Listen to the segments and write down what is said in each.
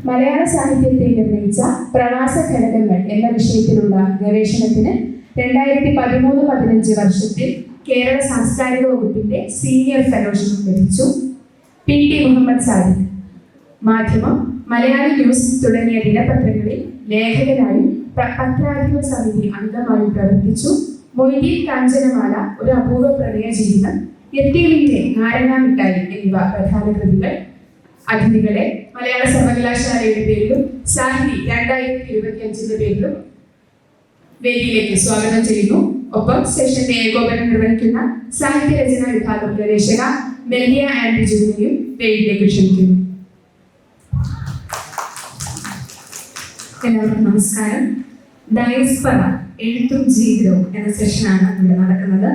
മലയാള സാഹിത്യത്തെ നിർണയിച്ച പ്രവാസ ഘടകങ്ങൾ എന്ന വിഷയത്തിലുള്ള ഗവേഷണത്തിന് 2013-15 വർഷത്തിൽ കേരള സാംസ്കാരിക വകുപ്പിന്റെ സീനിയർ ഫെലോഷിപ്പ് ലഭിച്ചു. PT മുഹമ്മദ് സാദിഖ് മാധ്യമം, മലയാളി ന്യൂസ് തുടങ്ങിയ ദിനപത്രങ്ങളിൽ ലേഖകനായും പത്രാധിപ സമിതി അംഗമായും പ്രവർത്തിച്ചു. മൊയ്തീൻ കാഞ്ചനമാല, ഒരു അപൂർവ പ്രണയ ജീവിതം, യത്തീമിന്റെ നാരങ്ങാമിഠായി എന്നിവ പ്രധാന കൃതികൾ. അതിഥികളെ മലയാള സർവകലാശാലയുടെ പേരിലും സാഹിതി 2025 പേരിലും വേദിയിലേക്ക് സ്വാഗതം ചെയ്യുന്നു. ഒപ്പം സെഷന്റെ ഏകോപനം നിർവഹിക്കുന്ന സാഹിത്യരചനാ വിഭാഗം ഗവേഷക മെൽനിയ ആൻഡ്രി ജൂലിയും വേദിയിലേക്ക് ക്ഷണിക്കുന്നു. എല്ലാവർക്കും നമസ്കാരം. ഡയസ്പറ എഴുത്തും ജീവിതവും എന്ന സെഷനാണ് ഇവിടെ നടക്കുന്നത്.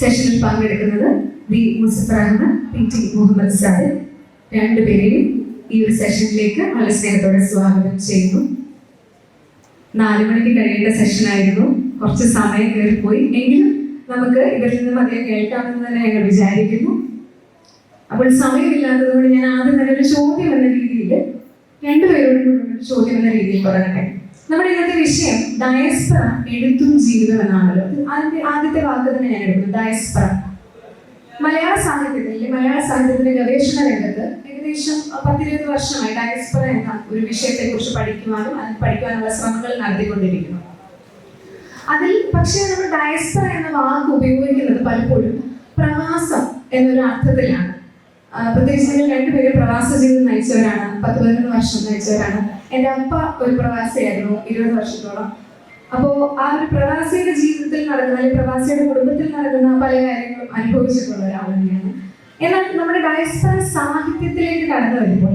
സെഷനിൽ പങ്കെടുക്കുന്നത് വി മുസഫർ അഹമ്മദ്, PT മുഹമ്മദ് സാദിഖ്. രണ്ടുപേരെയും ഈ ഒരു സെഷനിലേക്ക് വളരെ സ്നേഹത്തോടെ സ്വാഗതം ചെയ്യുന്നു. 4 മണിക്ക് കഴിയേണ്ട സെഷനായിരുന്നു. കുറച്ച് സമയം കയറിപ്പോയി, എങ്കിലും നമുക്ക് ഇവരിൽ നിന്നും അധികം കേൾക്കാമെന്ന് തന്നെ ഞങ്ങൾ വിചാരിക്കുന്നു. അപ്പോൾ സമയമില്ലാത്തതുകൊണ്ട് ഞാൻ ആദ്യം തന്നെ ഒരു ചോദ്യം എന്ന രീതിയിൽ രണ്ടുപേരോടും ചോദ്യം എന്ന രീതിയിൽ പറയട്ടെ. നമ്മുടെ ഇന്നത്തെ വിഷയം ഡയസ്പറ എഴുത്തും ജീവിതം എന്നാണല്ലോ. അതിന്റെ ആദ്യത്തെ വാക്ക് തന്നെ ഞാൻ എടുക്കുന്നു, ഡയസ്പറ. മലയാള സാഹിത്യത്തിന്റെ ഗവേഷണ രംഗത്ത് ഏകദേശം 10-20 വർഷമായി ഡയസ്പറ എന്ന ഒരു വിഷയത്തെ കുറിച്ച് പഠിക്കുവാനും അത് പഠിക്കുവാനുള്ള ശ്രമങ്ങൾ നടത്തിക്കൊണ്ടിരിക്കുന്നു. അതിൽ പക്ഷേ നമ്മൾ ഡയസ്പറ എന്ന വാക്ക് ഉപയോഗിക്കുന്നത് പലപ്പോഴും പ്രവാസം എന്നൊരു അർത്ഥത്തിലാണ്. പ്രത്യേകിച്ച് നിങ്ങൾ രണ്ടുപേരും പ്രവാസ ജീവിതം നയിച്ചവരാണ്, 10-11 വർഷം നയിച്ചവരാണ്. എൻ്റെ അപ്പ ഒരു പ്രവാസിയായിരുന്നു 20 വർഷത്തോളം. അപ്പോൾ ആ ഒരു പ്രവാസിയുടെ ജീവിതത്തിൽ നടക്കുന്ന, അല്ലെങ്കിൽ പ്രവാസിയുടെ കുടുംബത്തിൽ നടക്കുന്ന പല കാര്യങ്ങളും അനുഭവിച്ചിട്ടുള്ള ഒരാൾ തന്നെയാണ്. എന്നാൽ നമ്മുടെ ഡയസ്പറ സാഹിത്യത്തിലേക്ക് കടന്നു വരുമ്പോൾ,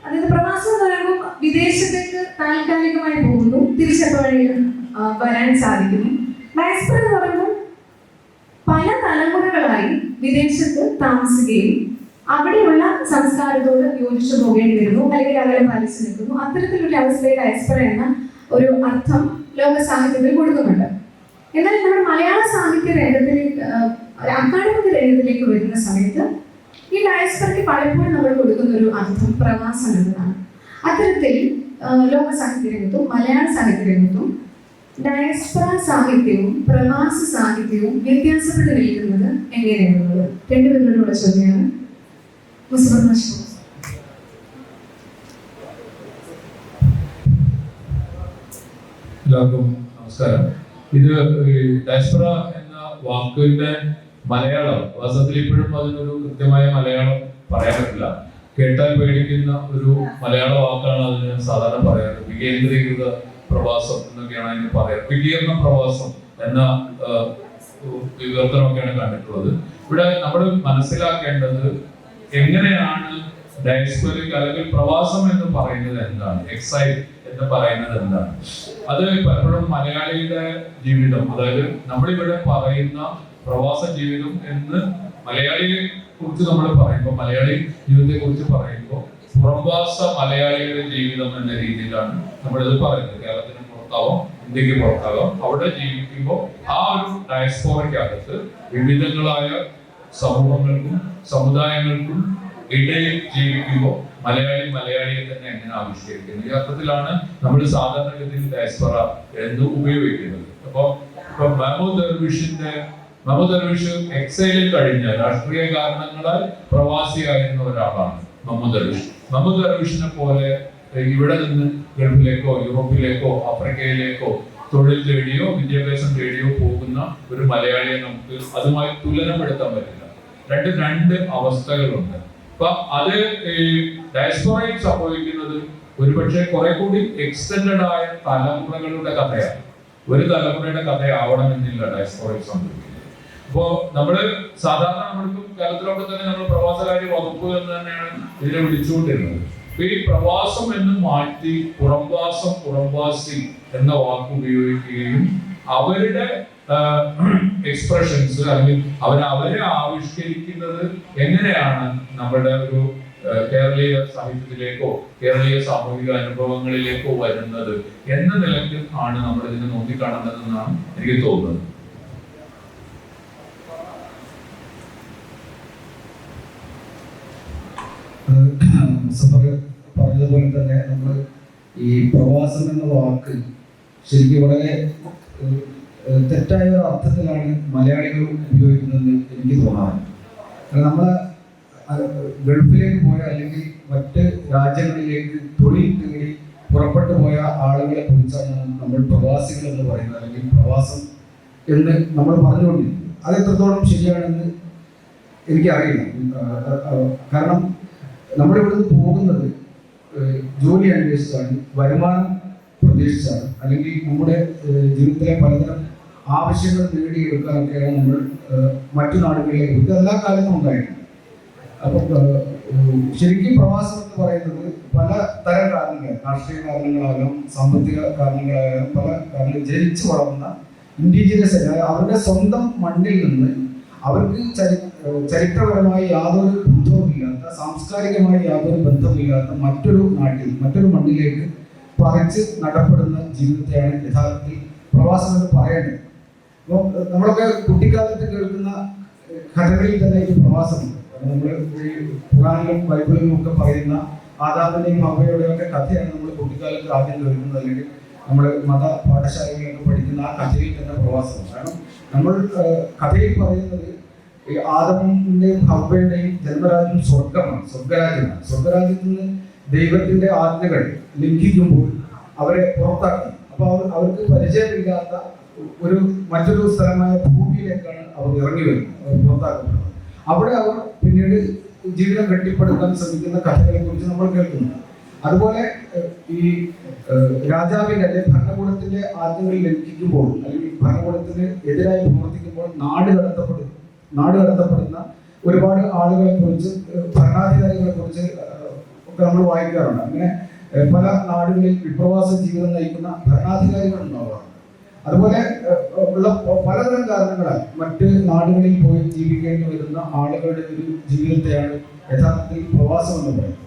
അതായത് പ്രവാസം എന്ന് പറയുമ്പോൾ വിദേശത്തേക്ക് താൽക്കാലികമായി പോകുന്നു, തിരിച്ചെപ്പോഴെങ്കിലും വരാൻ സാധിക്കുന്നു. ഡയസ്പറ എന്ന് പറയുമ്പോൾ പല തലമുറകളായി വിദേശത്ത് താമസിക്കുകയും അവിടെയുള്ള സംസ്കാരത്തോട് യോജിച്ചു പോകേണ്ടി വരുന്നു, അല്ലെങ്കിൽ അകലെ പാലിച്ചു നിൽക്കുന്നു. അത്തരത്തിലൊരു അവസ്ഥയിൽ ഡയസ്പറ എന്ന ഒരു അർത്ഥം ലോക സാഹിത്യത്തിൽ കൊടുക്കുന്നുണ്ട്. എന്നാൽ നമ്മുടെ മലയാള സാഹിത്യ രംഗത്തിലേക്ക്, അക്കാദമിക രംഗത്തിലേക്ക് വരുന്ന സമയത്ത് ഈ ഡയസ്പറയ്ക്ക് പലപ്പോഴും നമ്മൾ കൊടുക്കുന്ന ഒരു അർത്ഥം പ്രവാസം എന്നതാണ്. അത്തരത്തിൽ ലോക സാഹിത്യ രംഗത്തും മലയാള സാഹിത്യ രംഗത്തും ഡയസ്പറ സാഹിത്യവും പ്രവാസ സാഹിത്യവും വ്യത്യാസപ്പെട്ട് നിൽക്കുന്നത് എങ്ങനെയാണുള്ളത്? രണ്ടുപേരോടുള്ള ചോദ്യമാണ്. എല്ലാവർക്കും നമസ്കാരം. ഇത് ഡയസ്പറ എന്ന വാക്കിന്റെ മലയാളം വാസ്തവത്തിൽ ഇപ്പോഴും അതിനൊരു കൃത്യമായ മലയാളം പറയാൻ പറ്റില്ല. കേട്ടാൽ പേടിക്കുന്ന ഒരു മലയാള വാക്കാണ് അതിന് സാധാരണ പറയാറ്. വികേന്ദ്രീകൃത പ്രവാസം എന്നൊക്കെയാണ് അതിന് പറയാറ്. വികീർണ പ്രവാസം എന്ന വിവർത്തനമൊക്കെയാണ് കണ്ടിട്ടുള്ളത്. ഇവിടെ നമ്മൾ മനസ്സിലാക്കേണ്ടത് എങ്ങനെയാണ് ഡയസ്പൊറിക് അല്ലെങ്കിൽ പ്രവാസം എന്ന് പറയുന്നത് എന്താണ്, എക്സൈൽ എന്ന് പറയുന്നത് എന്താണ്. അത് പലപ്പോഴും മലയാളിയുടെ ജീവിതം, അതായത് നമ്മളിവിടെ പറയുന്ന പ്രവാസ ജീവിതം എന്ന് മലയാളിയെ കുറിച്ച് നമ്മൾ പറയുമ്പോൾ, മലയാളി ജീവിതത്തെ കുറിച്ച് പറയുമ്പോൾ പുറംവാസ മലയാളിയുടെ ജീവിതം എന്ന രീതിയിലാണ് നമ്മളിത് പറയുന്നത്. കേരളത്തിന് പുറത്താവാം, ഇന്ത്യക്ക് പുറത്താകാം. അവിടെ ജീവിക്കുമ്പോൾ ആ ഒരു ഡയസ്പോറയ്ക്കകത്ത് വിവിധങ്ങളായ സമൂഹങ്ങൾക്കും സമുദായങ്ങൾക്കും ഇടയിൽ ജീവിക്കുമ്പോൾ മലയാളിയെ തന്നെ എങ്ങനെ ആവിഷ്കരിക്കുന്നത്, ഈ അർത്ഥത്തിലാണ് നമ്മൾ സാധാരണഗതിയിൽ ഡയസ്പറ എന്ന് ഉപയോഗിക്കുന്നത്. അപ്പൊ മഹമ്മദ് ദർവിഷ് എക്സൈലിൽ കഴിഞ്ഞ രാഷ്ട്രീയ കാരണങ്ങളാൽ പ്രവാസിയായിരുന്ന ഒരാളാണ് മഹമ്മദ് ദർവിഷിനെ പോലെ ഇവിടെ നിന്ന് ഗൾഫിലേക്കോ യൂറോപ്പിലേക്കോ ആഫ്രിക്കയിലേക്കോ തൊഴിൽ തേടിയോ വിദ്യാഭ്യാസം തേടിയോ പോകുന്ന ഒരു മലയാളിയെ നമുക്ക് അതുമായി തുലനപ്പെടുത്താൻ പറ്റില്ല. രണ്ട് അവസ്ഥകളുണ്ട്. അപ്പൊ അത് ഈ ഡയസ്പൊറയിൽ സംഭവിക്കുന്നത് ഒരുപക്ഷെ കുറെ കൂടി എക്സ്റ്റൻഡഡ് ആയ തലമുറകളുടെ കഥയാണ്. ഒരു തലമുറയുടെ കഥയാവണമെന്നില്ല ഡയസ്പൊറയിൽ സംഭവിക്കുന്നത്. അപ്പോ നമ്മള് സാധാരണ നമ്മൾക്കും കേരളത്തിലൊക്കെ തന്നെ നമ്മൾ പ്രവാസകാര്യ വകുപ്പ് എന്ന് തന്നെയാണ് ഇതിനെ വിളിച്ചുകൊണ്ടിരുന്നത്. ഈ പ്രവാസം എന്ന് മാറ്റി പുറംവാസി എന്ന വാക്ക് ഉപയോഗിക്കുകയും അവരുടെ എക്സ്പ്രഷൻസ് അല്ലെങ്കിൽ അവരെ ആവിഷ്കരിക്കുന്നത് എങ്ങനെയാണ് നമ്മുടെ ഒരു കേരളീയ സാഹിത്യത്തിലേക്കോ കേരളീയ സാമൂഹിക അനുഭവങ്ങളിലേക്കോ വരുന്നത് എന്ന നിലയ്ക്ക് ആണ് നമ്മൾ ഇതിനെ നോക്കിക്കാണുന്നതെന്നാണ് എനിക്ക് തോന്നുന്നത്. പറഞ്ഞതുപോലെ തന്നെ നമ്മൾ ഈ പ്രവാസം എന്ന വാക്ക് ശരിക്കും വളരെ തെറ്റായ ഒരു അർത്ഥത്തിലാണ് മലയാളികൾ ഉപയോഗിക്കുന്നതെന്ന് എനിക്ക് തോന്നാറുണ്ട്. കാരണം നമ്മൾ ഗൾഫിലേക്ക് പോയ അല്ലെങ്കിൽ മറ്റ് രാജ്യങ്ങളിലേക്ക് തൊഴിൽ തേടി പുറപ്പെട്ടു പോയ ആളുകളെ കുറിച്ചാണ് നമ്മൾ പ്രവാസികൾ എന്ന് പറയുന്നത്, അല്ലെങ്കിൽ പ്രവാസം എന്ന് നമ്മൾ പറഞ്ഞുകൊണ്ടിരിക്കുന്നത്. അത് എത്രത്തോളം ശരിയാണെന്ന് എനിക്കറിയില്ല. കാരണം നമ്മളിവിടുന്ന് പോകുന്നത് ജോലി അന്വേഷിച്ചാണ്, വരുമാനം പ്രതീക്ഷിച്ചാണ്, അല്ലെങ്കിൽ നമ്മുടെ ജീവിതത്തിലെ പലതരം ആവശ്യങ്ങൾ നേടിയെടുക്കാനൊക്കെയാണ് നമ്മൾ മറ്റു നാടുകളിലേക്ക്. ഇത് എല്ലാ കാലത്തും ഉണ്ടായിട്ടുണ്ട്. അപ്പം ശരിക്കും പ്രവാസം എന്ന് പറയുന്നത് പല തരം കാരണങ്ങൾ, രാഷ്ട്രീയ കാരണങ്ങളാകാം, സാമ്പത്തിക കാരണങ്ങളാകാം, പല കാരണങ്ങൾ ജനിച്ചു വളർന്ന ഇൻഡിജിനസ് അവരുടെ സ്വന്തം മണ്ണിൽ നിന്ന് അവർക്ക് ചരിത്രപരമായി യാതൊരു ബന്ധവുമില്ലാത്ത, സാംസ്കാരികമായി യാതൊരു ബന്ധവുമില്ലാത്ത മറ്റൊരു നാട്ടിൽ, മറ്റൊരു മണ്ണിലേക്ക് പറിച്ച് നടപ്പെടുന്ന ജീവിതത്തെയാണ് യഥാർത്ഥത്തിൽ പ്രവാസം എന്ന് പറയേണ്ടത്. അപ്പം നമ്മളൊക്കെ കുട്ടിക്കാലത്ത് കേൾക്കുന്ന കഥകളിൽ തന്നെ ഈ പ്രവാസമുണ്ട്. നമ്മൾ ഈ ഖുർആനിലും ബൈബിളിലും ഒക്കെ പറയുന്ന ആദാമിന്റെയും ഹവ്വയുടെയും ഒക്കെ കഥയാണ് നമ്മൾ കുട്ടിക്കാലത്ത് ആദ്യം കേൾക്കുന്നത്, അല്ലെങ്കിൽ നമ്മൾ മത പാഠശാലകളിലൊക്കെ പഠിക്കുന്ന ആ കഥയിൽ തന്നെ പ്രവാസമാണ്. കാരണം നമ്മൾ കഥയിൽ പറയുന്നത് ഈ ആദമിന്റെയും ഹവ്വയുടെയും ജന്മരാജ്യം സ്വർഗമാണ്, സ്വർഗരാജ്യമാണ്. സ്വർഗരാജ്യത്തിൽ നിന്ന് ദൈവത്തിന്റെ ആജ്ഞകൾ ലംഘിക്കുമ്പോൾ അവരെ പുറത്താക്കി. അപ്പൊ അവർക്ക് പരിചയമില്ലാത്ത ഒരു മറ്റൊരു സ്ഥലമായ ഭൂമിയിലേക്കാണ് അവർ ഇറങ്ങി വരുന്നത്, അവർ പുറത്താക്കപ്പെടുന്നത്. അവിടെ അവർ പിന്നീട് ജീവിതം കെട്ടിപ്പടുക്കാൻ ശ്രമിക്കുന്ന കഥകളെ കുറിച്ച് നമ്മൾ കേൾക്കുന്നു. അതുപോലെ ഈ രാജാവിന്റെ അല്ലെങ്കിൽ ഭരണകൂടത്തിന്റെ ആജ്ഞകൾ ലംഘിക്കുമ്പോൾ, അല്ലെങ്കിൽ ഭരണകൂടത്തിന് എതിരായി പ്രവർത്തിക്കുമ്പോൾ നാട് കടത്തപ്പെടുന്ന ഒരുപാട് ആളുകളെ കുറിച്ച്, ഭരണാധികാരികളെ കുറിച്ച് ഒക്കെ നമ്മൾ വായിക്കാറുണ്ട്. അങ്ങനെ പല നാടുകളിൽ വിപ്രവാസ ജീവിതം നയിക്കുന്ന ഭരണാധികാരികൾ ഉണ്ടാവാറുണ്ട്. അതുപോലെ ഉള്ള പലതരം കാരണങ്ങളാൽ മറ്റ് നാടുകളിൽ പോയി ജീവിക്കേണ്ടി വരുന്ന ആളുകളുടെ ഒരു ജീവിതത്തെയാണ് യഥാർത്ഥത്തിൽ പ്രവാസം എന്ന് പറയുന്നത്.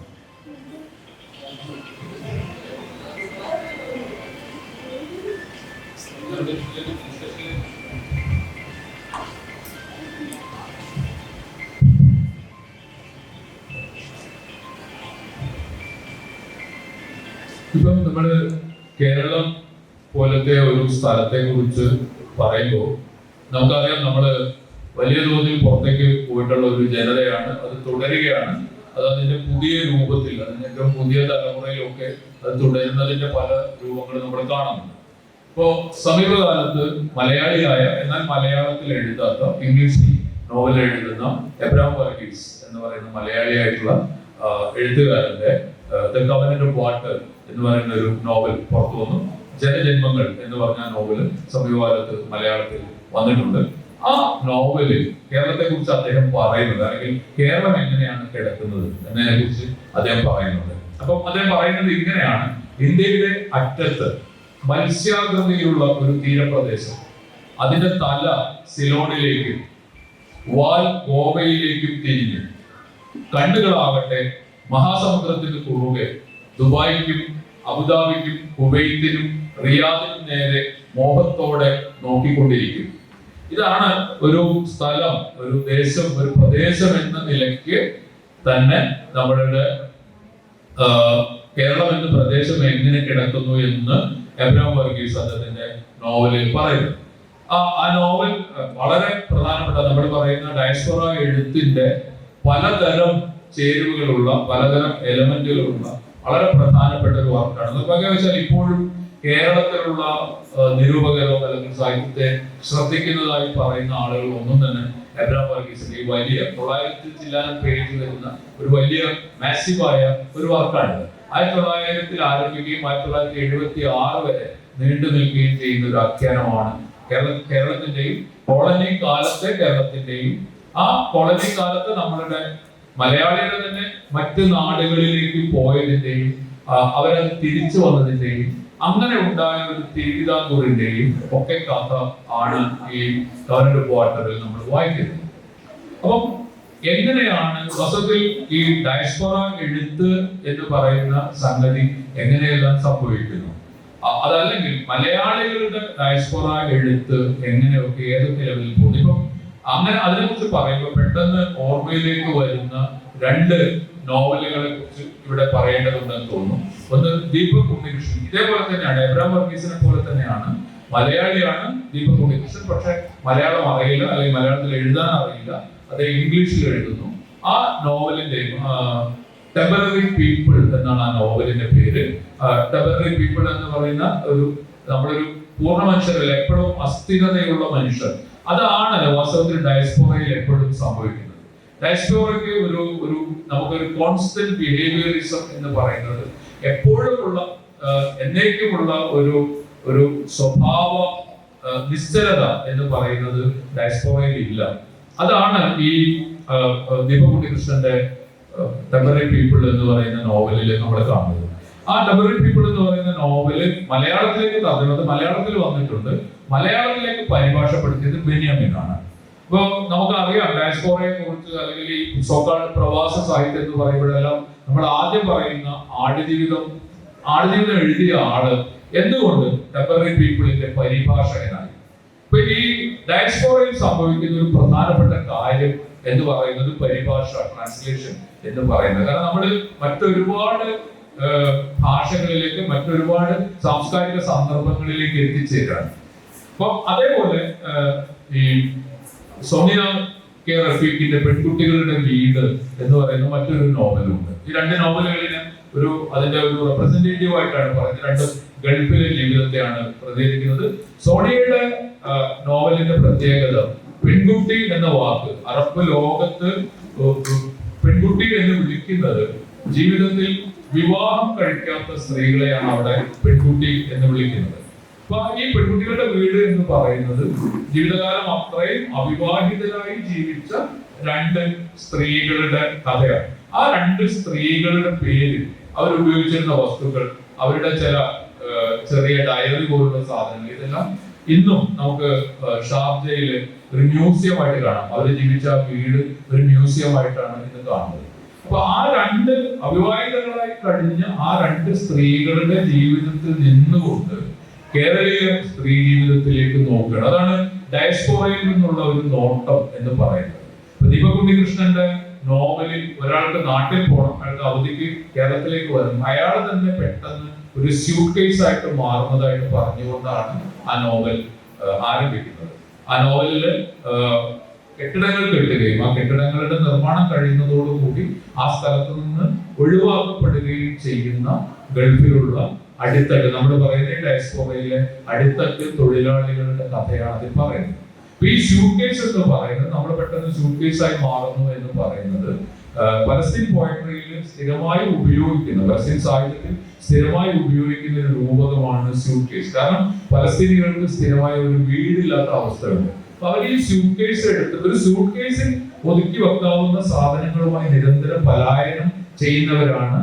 ഇപ്പം നമ്മള് കേരളം പോലത്തെ ഒരു സ്ഥലത്തെ കുറിച്ച് പറയുമ്പോൾ നമുക്കറിയാം, നമ്മള് വലിയ തോതിൽ പുറത്തേക്ക് പോയിട്ടുള്ള ഒരു ജനതയാണ്. അത് തുടരുകയാണ്. അത് അതിന്റെ പുതിയ രൂപത്തിൽ, അതിന്റെ ഏറ്റവും പുതിയ തലമുറയിലൊക്കെ അത് തുടരുന്നതിന്റെ പല രൂപങ്ങൾ നമ്മൾ കാണുന്നുണ്ട്. ഇപ്പോ സമീപകാലത്ത് മലയാളിയായ, എന്നാൽ മലയാളത്തിൽ എഴുതാത്ത, ഇംഗ്ലീഷിൽ നോവൽ എഴുതുന്ന എബ്രഹാം വർഗീസ് എന്ന് പറയുന്ന മലയാളിയായിട്ടുള്ള എഴുത്തുകാരന്റെ ദ കവനന്റ് ഓഫ് വാട്ടർ എന്ന് പറയുന്ന ഒരു നോവൽ പുറത്തു വന്നു. ജനജന്മങ്ങൾ എന്ന് പറഞ്ഞ നോവല് സമീപകാലത്ത് മലയാളത്തിൽ വന്നിട്ടുണ്ട്. ആ നോവലിൽ കേരളത്തെ കുറിച്ച് അദ്ദേഹം പറയുന്നത്, അല്ലെങ്കിൽ കേരളം എങ്ങനെയാണ് കിടക്കുന്നത് എന്നതിനെ കുറിച്ച് അദ്ദേഹം പറയുന്നുണ്ട്. അപ്പം അദ്ദേഹം പറയുന്നത് ഇങ്ങനെയാണ്: ഇന്ത്യയുടെ അറ്റത്ത് മത്സ്യാകൃതിയിലുള്ള ഒരു തീരപ്രദേശം, അതിന്റെ തല സിലോണിലേക്കും വാൽ ഗോവയിലേക്കും തിരിഞ്ഞ്, കണ്ണുകളാകട്ടെ മഹാസമുദ്രത്തിന് കുറുകെ ദുബായിക്കും അബുദാബിക്കും കുവൈത്തിനും റിയാദിനും നേരെ മോഹത്തോടെ നോക്കിക്കൊണ്ടിരിക്കും. ഇതാണ് ഒരു സ്ഥലം, ഒരു ദേശം, ഒരു പ്രദേശം എന്ന നിലയ്ക്ക് തന്നെ നമ്മളുടെ കേരളം എന്ന പ്രദേശം എങ്ങനെ കിടക്കുന്നു എന്ന് എബ്രഹാം വർഗീസ് അദ്ദേഹത്തിന്റെ നോവലിൽ പറയുന്നു. ആ നോവൽ വളരെ പ്രധാനപ്പെട്ട, നമ്മൾ പറയുന്ന ഡയസ്പൊറ എഴുത്തിന്റെ പലതരം ചേരുവകളുള്ള, പലതരം എലമെന്റുകളുള്ള വളരെ പ്രധാനപ്പെട്ട ഒരു വർക്കാണ്. നമുക്ക് വെച്ചാൽ ഇപ്പോഴും കേരളത്തിലുള്ള നിരൂപകരോ അല്ലെങ്കിൽ സാഹിത്യത്തെ ശ്രദ്ധിക്കുന്നതായി പറയുന്ന ആളുകൾ ഒന്നും തന്നെ എബ്രഹാം വർഗീസിന്റെ ഈ വലിയ 900 ചില്ലാനം പേജ് വരുന്ന ഒരു വലിയ മാസീവായ ഒരു വർക്കാണ്. 1900 ആരംഭിക്കുകയും 1976 വരെ നീണ്ടു നിൽക്കുകയും ചെയ്യുന്ന ഒരു ആഖ്യാനമാണ് കേരളത്തിന്റെയും കോളനി കാലത്തെ കേരളത്തിന്റെയും. ആ കോളനി കാലത്ത് നമ്മളുടെ മലയാളിയുടെ തന്നെ മറ്റ് നാടുകളിലേക്ക് പോയതിന്റെയും അവരത് തിരിച്ചു വന്നതിന്റെയും അങ്ങനെ ഉണ്ടായ ഒരു തിരുവിതാംകൂറിന്റെയും ഒക്കെ കഥ ആണ് ഈ കവനന്റ് ഓഫ് വാട്ടറിൽ നമ്മൾ വായിക്കുന്നത്. അപ്പം എങ്ങനെയാണ് വസ്തുത്തിൽ ഈ ഡയസ്പൊറ എഴുത്ത് എന്ന് പറയുന്ന സംഗതി എങ്ങനെയെല്ലാം സംഭവിക്കുന്നു, അതല്ലെങ്കിൽ മലയാളികളുടെ ഡയസ്പൊറ എഴുത്ത് എങ്ങനെയൊക്കെ ഏതൊക്കെ ലെവലിൽ പോകുന്നു. ഇപ്പം അങ്ങനെ അതിനെക്കുറിച്ച് പറയുമ്പോൾ പെട്ടെന്ന് ഓർമ്മയിലേക്ക് വരുന്ന രണ്ട് നോവലുകളെ കുറിച്ച് ഇവിടെ പറയേണ്ടതുണ്ടെന്ന് തോന്നുന്നു. ഒന്ന് ദീപക് ഉണ്ണികൃഷ്ണൻ, ഇതേപോലെ തന്നെയാണ്, എബ്രഹാം വർഗീസിനെ പോലെ തന്നെയാണ്, മലയാളിയാണ് ദീപക് ഉണ്ണികൃഷ്ണൻ. പക്ഷെ മലയാളം അറിയില്ല, അല്ലെങ്കിൽ മലയാളത്തിൽ എഴുതാൻ അറിയില്ല, അത് ഇംഗ്ലീഷിൽ എഴുതുന്നു. ആ നോവലിന്റെ ടെമ്പററി പീപ്പിൾ എന്നാണ് ആ നോവലിന്റെ പേര്. ടെമ്പററി പീപ്പിൾ എന്ന് പറയുന്ന നമ്മളൊരു പൂർണ്ണ മനുഷ്യരല്ല, എപ്പോഴും അസ്ഥിരതയുള്ള മനുഷ്യർ. അതാണ് വാസ്തവത്തിൽ ഡയസ്പോറയിൽ എപ്പോഴും സംഭവിക്കുന്നത്. ഡയസ്പോറയ്ക്ക് ഒരു നമുക്കൊരു കോൺസ്റ്റന്റ് ബിഹേവിയറിസം എന്ന് പറയുന്നത് എപ്പോഴുമുള്ള എന്നേക്കുമുള്ള ഒരു സ്വഭാവ നിശ്ചലത എന്ന് പറയുന്നത് ഡയസ്പോറയിൽ ഇല്ല. അതാണ് ഈ ദീപക് ഉണ്ണികൃഷ്ണന്റെ ടെമ്പററി പീപ്പിൾ എന്ന് പറയുന്ന നോവലിൽ നമ്മൾ കാണുന്നത്. ആ ടെമ്പററി പീപ്പിൾ എന്ന് പറയുന്ന നോവല് മലയാളത്തിലേക്ക് തർജ്ജമ, മലയാളത്തിൽ വന്നിട്ടുണ്ട്, മലയാളത്തിലേക്ക് പരിഭാഷപ്പെടുത്തിയത് ബെന്യാമിനാണ്. ഇപ്പൊ നമുക്കറിയാം ഡയസ്പോറയെ കുറിച്ച്, അല്ലെങ്കിൽ ഈ സോക്കാൾഡ് പ്രവാസ സാഹിത്യം എന്ന് പറയുമ്പോഴെല്ലാം നമ്മൾ ആദ്യം പറയുന്ന ആടുജീവിതം എഴുതിയ ആള് എന്തുകൊണ്ട് ടെമ്പററി പീപ്പിളിന്റെ പരിഭാഷകനായി. ഇപ്പൊ ഈ ഡയസ്പോറയിൽ സംഭവിക്കുന്ന ഒരു പ്രധാനപ്പെട്ട കാര്യം എന്ന് പറയുന്നത് പരിഭാഷ, ട്രാൻസ്ലേഷൻ എന്ന് പറയുന്നത്. കാരണം നമ്മൾ മറ്റൊരുപാട് ഭാഷകളിലേക്ക്, മറ്റൊരുപാട് സാംസ്കാരിക സന്ദർഭങ്ങളിലേക്ക് എത്തിച്ചേരാണ്. അപ്പൊ അതേപോലെ ഈ സോണിയ കെ റഫീഖിന്റെ പെൺകുട്ടികളുടെ വീട് എന്ന് പറയുന്ന മറ്റൊരു നോവലുണ്ട്. ഈ രണ്ട് നോവലുകളിനെ അതിന്റെ ഒരു റെപ്രസെന്റേറ്റീവ് ആയിട്ടാണ് പറയുന്നത്. രണ്ട് ഗൾഫിലെ ജീവിതത്തെയാണ് പ്രതികരിക്കുന്നത്. സോണിയയുടെ നോവലിന്റെ പ്രത്യേകത, പെൺകുട്ടി എന്ന വാക്ക് അറബ് ലോകത്ത് പെൺകുട്ടി എന്ന് വിളിക്കുന്നത് ജീവിതത്തിൽ വിവാഹം കഴിക്കാത്ത സ്ത്രീകളെയാണ് അവിടെ പെൺകുട്ടി എന്ന് വിളിക്കുന്നത്. അപ്പൊ ഈ പെൺകുട്ടികളുടെ വീട് എന്ന് പറയുന്നത് ജീവിതകാലം അത്രയും അവിവാഹിതരായി ജീവിച്ച രണ്ട് സ്ത്രീകളുടെ കഥയാണ്. ആ രണ്ട് സ്ത്രീകളുടെ പേര്, അവർ ഉപയോഗിച്ചിരുന്ന വസ്തുക്കൾ, അവരുടെ ചില ചെറിയ ഡയറി പോലുള്ള സാധനങ്ങൾ, ഇതെല്ലാം ഇന്നും നമുക്ക് ഷാർജയില് ഒരു മ്യൂസിയം ആയിട്ട് കാണാം. അവർ ജീവിച്ച വീട് ഒരു മ്യൂസിയം ആയിട്ടാണ് ഇന്ന് കാണുന്നത്. അപ്പൊ ആ രണ്ട് അവിവാഹിതങ്ങളായി കഴിഞ്ഞ ആ രണ്ട് സ്ത്രീകളുടെ ജീവിതത്തിൽ നിന്നുകൊണ്ട് കേരളീയ സ്ത്രീ ജീവിതത്തിലേക്ക് നോക്കുകയാണ്. അതാണ് ഡയസ്പോറയിൽ നിന്നുള്ള ഒരു നോട്ടം എന്ന് പറയുന്നത്. ദീപക് ഉണ്ണികൃഷ്ണന്റെ നോവലിൽ ഒരാൾക്ക് നാട്ടിൽ പോകണം, അയാൾക്ക് അവധിക്ക് കേരളത്തിലേക്ക് വരണം, അയാൾ തന്നെ പെട്ടെന്ന് ഒരു സ്യൂട്ട് കേസ് ആയിട്ട് മാറുന്നതായിട്ട് പറഞ്ഞുകൊണ്ടാണ് ആ നോവൽ ആരംഭിക്കുന്നത്. ആ നോവലില് കെട്ടിടങ്ങൾ കെട്ടുകയും ആ കെട്ടിടങ്ങളുടെ നിർമ്മാണം കഴിയുന്നതോടുകൂടി ആ സ്ഥലത്ത് നിന്ന് ഒഴിവാക്കപ്പെടുകയും ചെയ്യുന്ന ഗൾഫിലുള്ള അടിത്തട്ട്, നമ്മൾ പറയുന്ന ഡയസ്പോറയിലെ അടിത്തട്ട് തൊഴിലാളികളുടെ കഥയാണ് അതിൽ പറയുന്നത്. ഈ സ്യൂട്ട് കേസ് എന്ന് പറയുന്നത്, നമ്മൾ പെട്ടെന്ന് സ്യൂട്ട് കേസ് ആയി മാറുന്നു എന്ന് പറയുന്നത് പലസ്തീൻ പോയട്രിയിൽ സ്ഥിരമായി ഉപയോഗിക്കുന്ന, പലസ്തീൻ സാഹിത്യത്തിൽ സ്ഥിരമായി ഉപയോഗിക്കുന്ന ഒരു രൂപകമാണ് സ്യൂട്ട് കേസ്. കാരണം പലസ്തീനികൾക്ക് സ്ഥിരമായ ഒരു വീടില്ലാത്ത അവസ്ഥയുണ്ട്. അപ്പൊ അവർ ഈ സ്യൂട്ട് കേസ് എടുത്ത് ഒരു സ്യൂട്ട് കേസിൽ ഒതുക്കി വെക്കാവുന്ന സാധനങ്ങളുമായി നിരന്തരം പലായനം ചെയ്യുന്നവരാണ്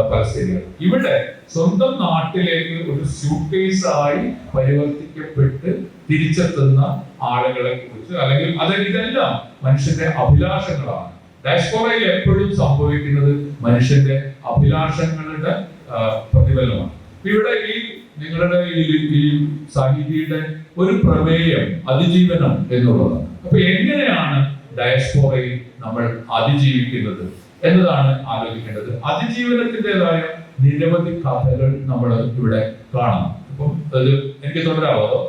പലസ്തീനികൾ. ഇവിടെ സ്വന്തം നാട്ടിലേക്ക് ഒരു സ്യൂട്ട് കേസ് ആയി പരിവർത്തിക്കപ്പെട്ട് തിരിച്ചെത്തുന്ന ആളുകളെ കുറിച്ച്, അല്ലെങ്കിൽ ഇതെല്ലാം മനുഷ്യന്റെ അഭിലാഷങ്ങളാണ്. ഡയസ്പോറയിൽ എപ്പോഴും സംഭവിക്കുന്നത് മനുഷ്യന്റെ അഭിലാഷങ്ങളുടെ പ്രതിഫലമാണ്. ഇവിടെ ഈ നിങ്ങളുടെ ഈ സാഹിത്യയുടെ ഒരു പ്രമേയം അതിജീവനം എന്നുള്ളതാണ്. അപ്പൊ എങ്ങനെയാണ് ഡയസ്പോറയിൽ നമ്മൾ അതിജീവിക്കുന്നത് എന്നതാണ് ആലോചിക്കേണ്ടത്. അതിജീവനത്തിൻ്റെതായ നിരവധി കഥകൾ നമ്മൾ ഇവിടെ കാണാം. അപ്പം അത് എനിക്ക് തുടരാവോ?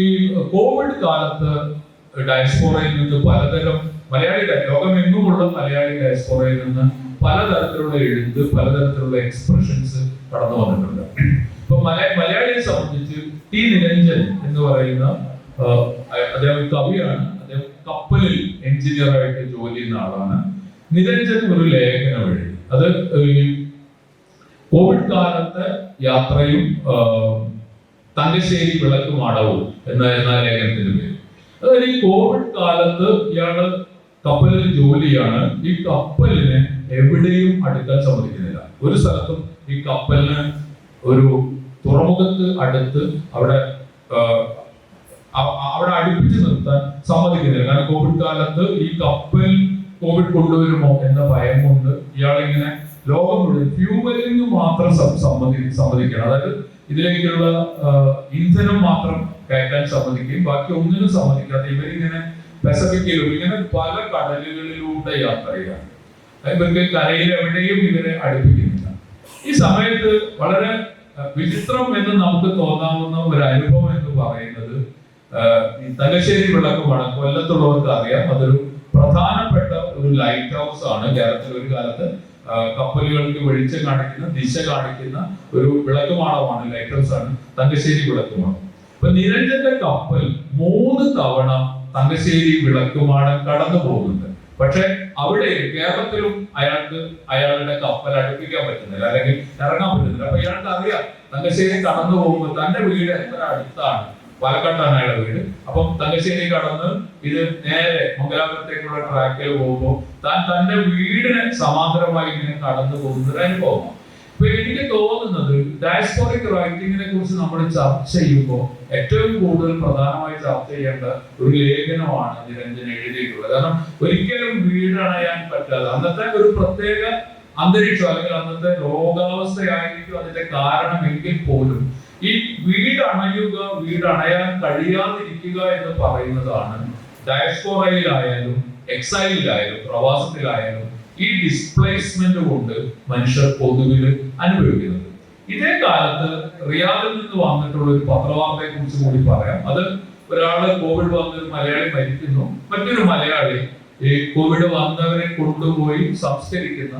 ഈ കോവിഡ് കാലത്ത് ഡയസ്പോറയിൽ നിന്ന് പലതരം ലോകമെങ്ങുമുള്ള മലയാളി ഡയസ്പോറയിൽ നിന്ന് പലതരത്തിലുള്ള എഴുത്ത്, പലതരത്തിലുള്ള എക്സ്പ്രഷൻസ് കടന്നു വന്നിട്ടുണ്ട്. ഇപ്പൊ മലയാളിയെ സംബന്ധിച്ച് ടി നിരഞ്ജൻ എന്ന് പറയുന്ന അദ്ദേഹം കവിയാണ്. അദ്ദേഹം കപ്പലിൽ എഞ്ചിനീയറായിട്ട് ജോലി ചെയ്യുന്ന ആളാണ്. നിരഞ്ജൻ ഒരു ലേഖനം എഴുതി. അത് കോവിഡ് കാലത്തെ യാത്രയും തങ്കശ്ശേരി വിളക്കുമാടവും എന്ന ലേഖനത്തിന്റെ പേര്. അതായത് ഈ കോവിഡ് കാലത്ത് ഇയാള് കപ്പലിൽ ജോലിയാണ്. ഈ കപ്പലിന് എവിടെയും അടുക്കാൻ സമ്മതിക്കുന്നില്ല. ഒരു സ്ഥലത്തും ഈ കപ്പലിന് ഒരു തുറമുഖത്ത് അടുത്ത് അവിടെ അടുപ്പിച്ച് നിർത്താൻ സമ്മതിക്കുന്നില്ല. കാരണം കോവിഡ് കാലത്ത് ഈ കപ്പൽ കോവിഡ് കൊണ്ടുവരുമോ എന്ന ഭയം കൊണ്ട് ഇയാളിങ്ങനെ ലോകം മുഴുവൻ ഫ്യൂവലിന് മാത്രം സമ്മതിക്കണം. അതായത് ഇതിലേക്കുള്ള ഇന്ധനം മാത്രം കയറ്റാൻ സമ്മതിക്കുകയും ബാക്കി ഒന്നിനും സമ്മതിക്കാതെ ഇവരിങ്ങനെ പസഫിക്കിലും ഇങ്ങനെ പല കടലുകളിലൂടെ യാത്ര ചെയ്യാണ്. ഇവർക്ക് കരയിൽ എവിടെയും ഇവരെ അടുപ്പിക്കുന്നില്ല. ഈ സമയത്ത് വളരെ വിചിത്രം എന്ന് നമുക്ക് തോന്നാവുന്ന ഒരു അനുഭവം എന്ന് പറയുന്നത് ഈ തലശ്ശേരി വിളക്കുമാണ്. കൊല്ലത്തുള്ളവർക്ക് അറിയാം, അതൊരു പ്രധാനപ്പെട്ട ഒരു ലൈറ്റ് ഹൗസ് ആണ്. കേരളത്തിൽ ഒരു കാലത്ത് കപ്പലുകൾക്ക് വെളിച്ചം കാണിക്കുന്ന, ദിശ കാണിക്കുന്ന ഒരു വിളക്കുമാടമാണ്, ലൈറ്റ് ഹൗസ് ആണ് തങ്കശ്ശേരി വിളക്കുമാടം. അപ്പൊ നിരഞ്ജന്റെ കപ്പൽ 3 തവണ തങ്കശ്ശേരി വിളക്കുമാടം കടന്നു പോകുന്നുണ്ട്. പക്ഷെ അവിടെ കേരളത്തിലും അയാളുടെ കപ്പൽ അടുപ്പിക്കാൻ പറ്റുന്നില്ല, അല്ലെങ്കിൽ ഇറങ്ങാൻ പറ്റുന്നില്ല. അപ്പൊ ഇയാൾക്ക് അറിയാം തങ്കശ്ശേരി കടന്നു പോകുമ്പോൾ തന്റെ വീട് എത്ര അടുത്താണ്, പാലക്കാട്ടാണ് അയാളുടെ വീട്. അപ്പം തങ്കശ്ശേരി കടന്ന് ഇത് നേരെ മംഗലാപുരത്തേക്കുള്ള ട്രാക്കിൽ പോകുമ്പോൾ താൻ തന്റെ വീടിന് സമാന്തരമായി ഇങ്ങനെ കടന്നു പോകുന്ന ഒരു അനുഭവമാണ്. അപ്പൊ എനിക്ക് തോന്നുന്നത് ഡയസ്പോറിക് റൈറ്റിങ്ങിനെ കുറിച്ച് നമ്മൾ ചർച്ച ചെയ്യുമ്പോൾ ഏറ്റവും കൂടുതൽ പ്രധാനമായി ചർച്ച ചെയ്യേണ്ട ഒരു ലേഖനമാണ് നിരഞ്ജൻ എഴുതിയിട്ടുള്ളത്. കാരണം ഒരിക്കലും വീടണയാൻ പറ്റാതെ അന്നത്തെ ഒരു പ്രത്യേക അന്തരീക്ഷം അല്ലെങ്കിൽ അന്നത്തെ രോഗാവസ്ഥയായിരിക്കും അതിന്റെ കാരണമെങ്കിൽ പോലും ഈ വീടണയാൻ കഴിയാതിരിക്കുക എന്ന് പറയുന്നതാണ് ഡയസ്പോറയിലായാലും എക്സൈലിലായാലും പ്രവാസത്തിലായാലും ഈ ഡിസ്പ്ലേസ്മെന്റ് കൊണ്ട് മനുഷ്യർ പൊതുവിൽ അനുഭവിക്കുന്നത്. ഇതേ കാലത്ത് റിയാദിൽ നിന്ന് വന്നിട്ടുള്ള ഒരു പത്രവാർത്തയെ കുറിച്ച് കൂടി പറയാം. അത് ഒരാള് കോവിഡ് വന്നൊരു മലയാളി മരിക്കുന്നു, മറ്റൊരു മലയാളി ഈ കോവിഡ് വന്നവരെ കൊണ്ടുപോയി സംസ്കരിക്കുന്ന,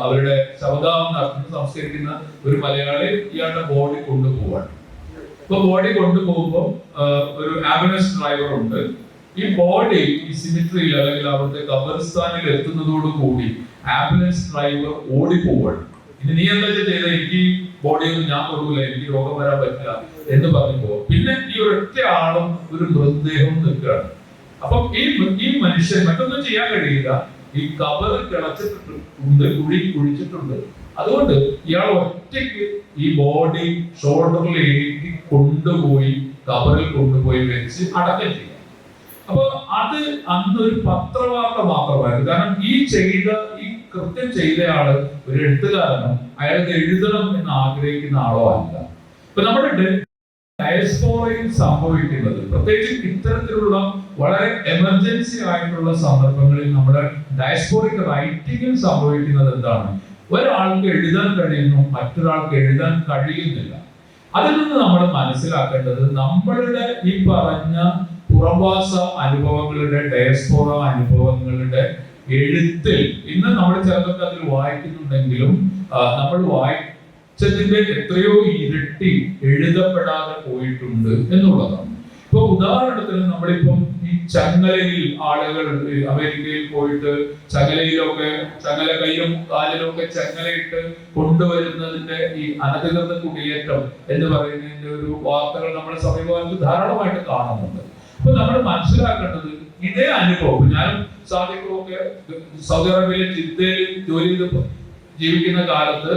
അവരുടെ ശവദാഹം നടത്തുന്ന സംസ്കരിക്കുന്ന ഒരു മലയാളി ഇയാളുടെ ബോഡി കൊണ്ടുപോവാണ്. ഇപ്പൊ ബോഡി കൊണ്ടുപോകുമ്പോൾ ഒരു ആംബുലൻസ് ഡ്രൈവർ ഉണ്ട്. ഈ ബോഡി ഈ സിമിട്രിയിൽ അല്ലെങ്കിൽ അവിടുത്തെ ഖബർസ്ഥാനിൽ എത്തുന്നതോടുകൂടി ആംബുലൻസ് ഡ്രൈവർ ഓടിപ്പോവാണ്. ഇനി നീ എന്താ ചെയ്ത, എനിക്ക് ബോഡിയൊന്നും ഞാൻ കൊള്ളൂല, എനിക്ക് രോഗം വരാൻ പറ്റില്ല എന്ന് പറഞ്ഞു പോകും. പിന്നെ ഈ ഒരൊറ്റ ആളും ഒരു മൃതദേഹം നിൽക്കുകയാണ്. അപ്പം ഈ മനുഷ്യൻ മറ്റൊന്നും ചെയ്യാൻ കഴിയില്ല, ഈ കബർ കിളച്ചിട്ടുണ്ട്, കുഴിച്ചിട്ടുണ്ട്. അതുകൊണ്ട് ഇയാൾ ഒറ്റയ്ക്ക് ഈ ബോഡി ഷോൾഡറിൽ ഏറ്റി കൊണ്ടുപോയി കബറിൽ കൊണ്ടുപോയി വെച്ച് അടക്കം ചെയ്യാം. അപ്പൊ അത് അന്നൊരു പത്രവാർത്ത മാത്രമായിരുന്നു. കാരണം ഈ കൃത്യം ചെയ്തയാള് ഒരു എഴുത്തുകാരനോ അയാൾക്ക് എഴുതണം എന്ന് ആഗ്രഹിക്കുന്ന ആളോ അല്ല. ഇപ്പൊ നമ്മുടെ ഡയസ്പോറയിൽ സംഭവിക്കുന്നത്, പ്രത്യേകിച്ച് ഇത്തരത്തിലുള്ള വളരെ എമർജൻസി ആയിട്ടുള്ള സന്ദർഭങ്ങളിൽ നമ്മുടെ ഡയസ്പോറിക് റൈറ്റിംഗിൽ സംഭവിക്കുന്നത് എന്താണ്? ഒരാൾക്ക് എഴുതാൻ കഴിയുന്നു, മറ്റൊരാൾക്ക് എഴുതാൻ കഴിയുന്നില്ല. അതിൽ നിന്ന് നമ്മൾ മനസ്സിലാക്കേണ്ടത് നമ്മളുടെ ഈ പറഞ്ഞ പുറംവാസ അനുഭവങ്ങളുടെ, ഡയസ്പോറ അനുഭവങ്ങളുടെ എഴുത്തിൽ ഇന്ന് നമ്മൾ ചിലതൊക്കെ അതിൽ വായിക്കുന്നുണ്ടെങ്കിലും നമ്മൾ വായിച്ചതിന്റെ എത്രയോ ഇരട്ടി എഴുതപ്പെടാതെ പോയിട്ടുണ്ട് എന്നുള്ളതാണ്. ഇപ്പൊ ഉദാഹരണത്തിന് നമ്മളിപ്പം ഈ ചങ്ങലയിൽ ആളുകൾ അമേരിക്കയിൽ പോയിട്ട് ചങ്ങല കൈയും കാലിലൊക്കെ ചങ്ങലയിട്ട് കൊണ്ടുവരുന്നതിന്റെ ഈ അനധികൃത കുടിയേറ്റം എന്ന് പറയുന്നതിന്റെ ഒരു വാർത്തകൾ നമ്മുടെ സമീപകാലത്ത് ധാരാളമായിട്ട് കാണുന്നുണ്ട്. അപ്പൊ നമ്മൾ മനസ്സിലാക്കേണ്ടത് ഇതേ അനുഭവം, ഞാനും സാദിഖുമൊക്കെ സൗദി അറേബ്യയിലെ ജിദ്ദയിൽ ജോലി ചെയ്ത് ജീവിക്കുന്ന കാലത്ത്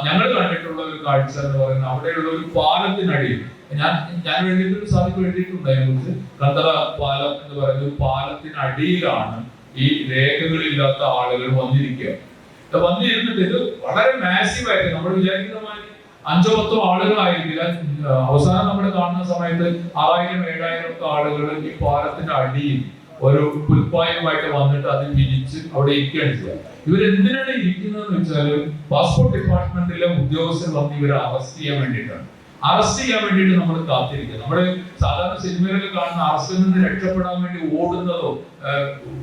ഞങ്ങൾ കണ്ടിട്ടുള്ള ഒരു കാഴ്ച എന്ന് പറയുന്നത് അവിടെയുള്ള ഒരു പാലത്തിനടിയിൽ, ഞാൻ എഴുതിയിട്ട് സാദിഖ് എഴുതിയിട്ടുണ്ട് അതിനെക്കുറിച്ച്, കന്തറ പാലം എന്ന് പറയുന്ന ഒരു പാലത്തിനടിയിലാണ് ഈ രേഖകളില്ലാത്ത ആളുകൾ വന്നിരിക്കുക. വന്നിരുന്നിട്ട് ഇത് വളരെ മാസീവായിട്ട് നമ്മൾ വിചാരിക്കുന്ന മാതിരി 5-10 ആളുകളായിരിക്കില്ല. അവസാനം നമ്മൾ കാണുന്ന സമയത്ത് 6000-7000 ആളുകൾ ഈ പാലത്തിന്റെ അടിയിൽ ഒരു പുൽപ്പായുമായിട്ട് വന്നിട്ട് അത് വിരിച്ച് അവിടെ ഇരിക്കുകയാണ് ചെയ്യുക. ഇവരെന്തിനാണ് ഇരിക്കുന്നതെന്ന് വെച്ചാൽ പാസ്പോർട്ട് ഡിപ്പാർട്ട്മെന്റിലെ ഉദ്യോഗസ്ഥർ വന്ന് ഇവരെ അറസ്റ്റ് ചെയ്യാൻ വേണ്ടിയിട്ടാണ്. അറസ്റ്റ് ചെയ്യാൻ വേണ്ടിയിട്ട് നമ്മൾ കാത്തിരിക്കുക. നമ്മുടെ സാധാരണ സിനിമകളിൽ കാണുന്ന അറസ്റ്റിൽ നിന്ന് രക്ഷപ്പെടാൻ വേണ്ടി ഓടുന്നതോ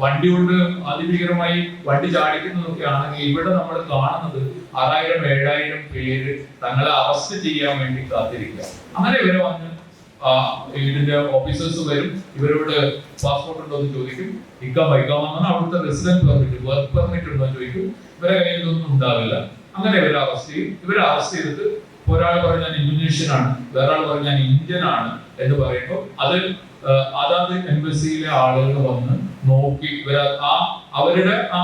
വണ്ടി കൊണ്ട് അതിഭീകരമായി വണ്ടി ചാടിക്കുന്നതൊക്കെ ആണെങ്കിൽ ഇവിടെ നമ്മൾ കാണുന്നത് 6000-7000 പേര് തങ്ങളെ അറസ്റ്റ് ചെയ്യാൻ വേണ്ടി കാത്തിരിക്കുക. അങ്ങനെ ഇവരെ വന്ന് ഇതിന്റെ ഓഫീസേഴ്സ് വരും, ഇവരോട് പാസ്പോർട്ട് ഉണ്ടോ എന്ന് ചോദിക്കും, ഇക്കാമെന്നാണ് അവിടുത്തെ റെസിഡന്റ് പെർമിറ്റ്, വർക്ക് പെർമിറ്റ് ഉണ്ടോ എന്ന് ചോദിക്കും. ഇവരെ കയ്യിൽ ഇതൊന്നും ഉണ്ടാവില്ല. അങ്ങനെ ഇവരെ അറസ്റ്റ് ചെയ്യും. ഇവരെ അറസ്റ്റ് ചെയ്തിട്ട് ഒരാൾ പറഞ്ഞ ഞാൻ ഇന്തോനേഷ്യൻ ആണ്, വേറെ ആൾ പറഞ്ഞ ഞാൻ ഇന്ത്യൻ ആണ് എന്ന് പറയുമ്പോൾ അത് അതാത് എംബസിയിലെ ആളുകൾ വന്ന് നോക്കി അവരുടെ ആ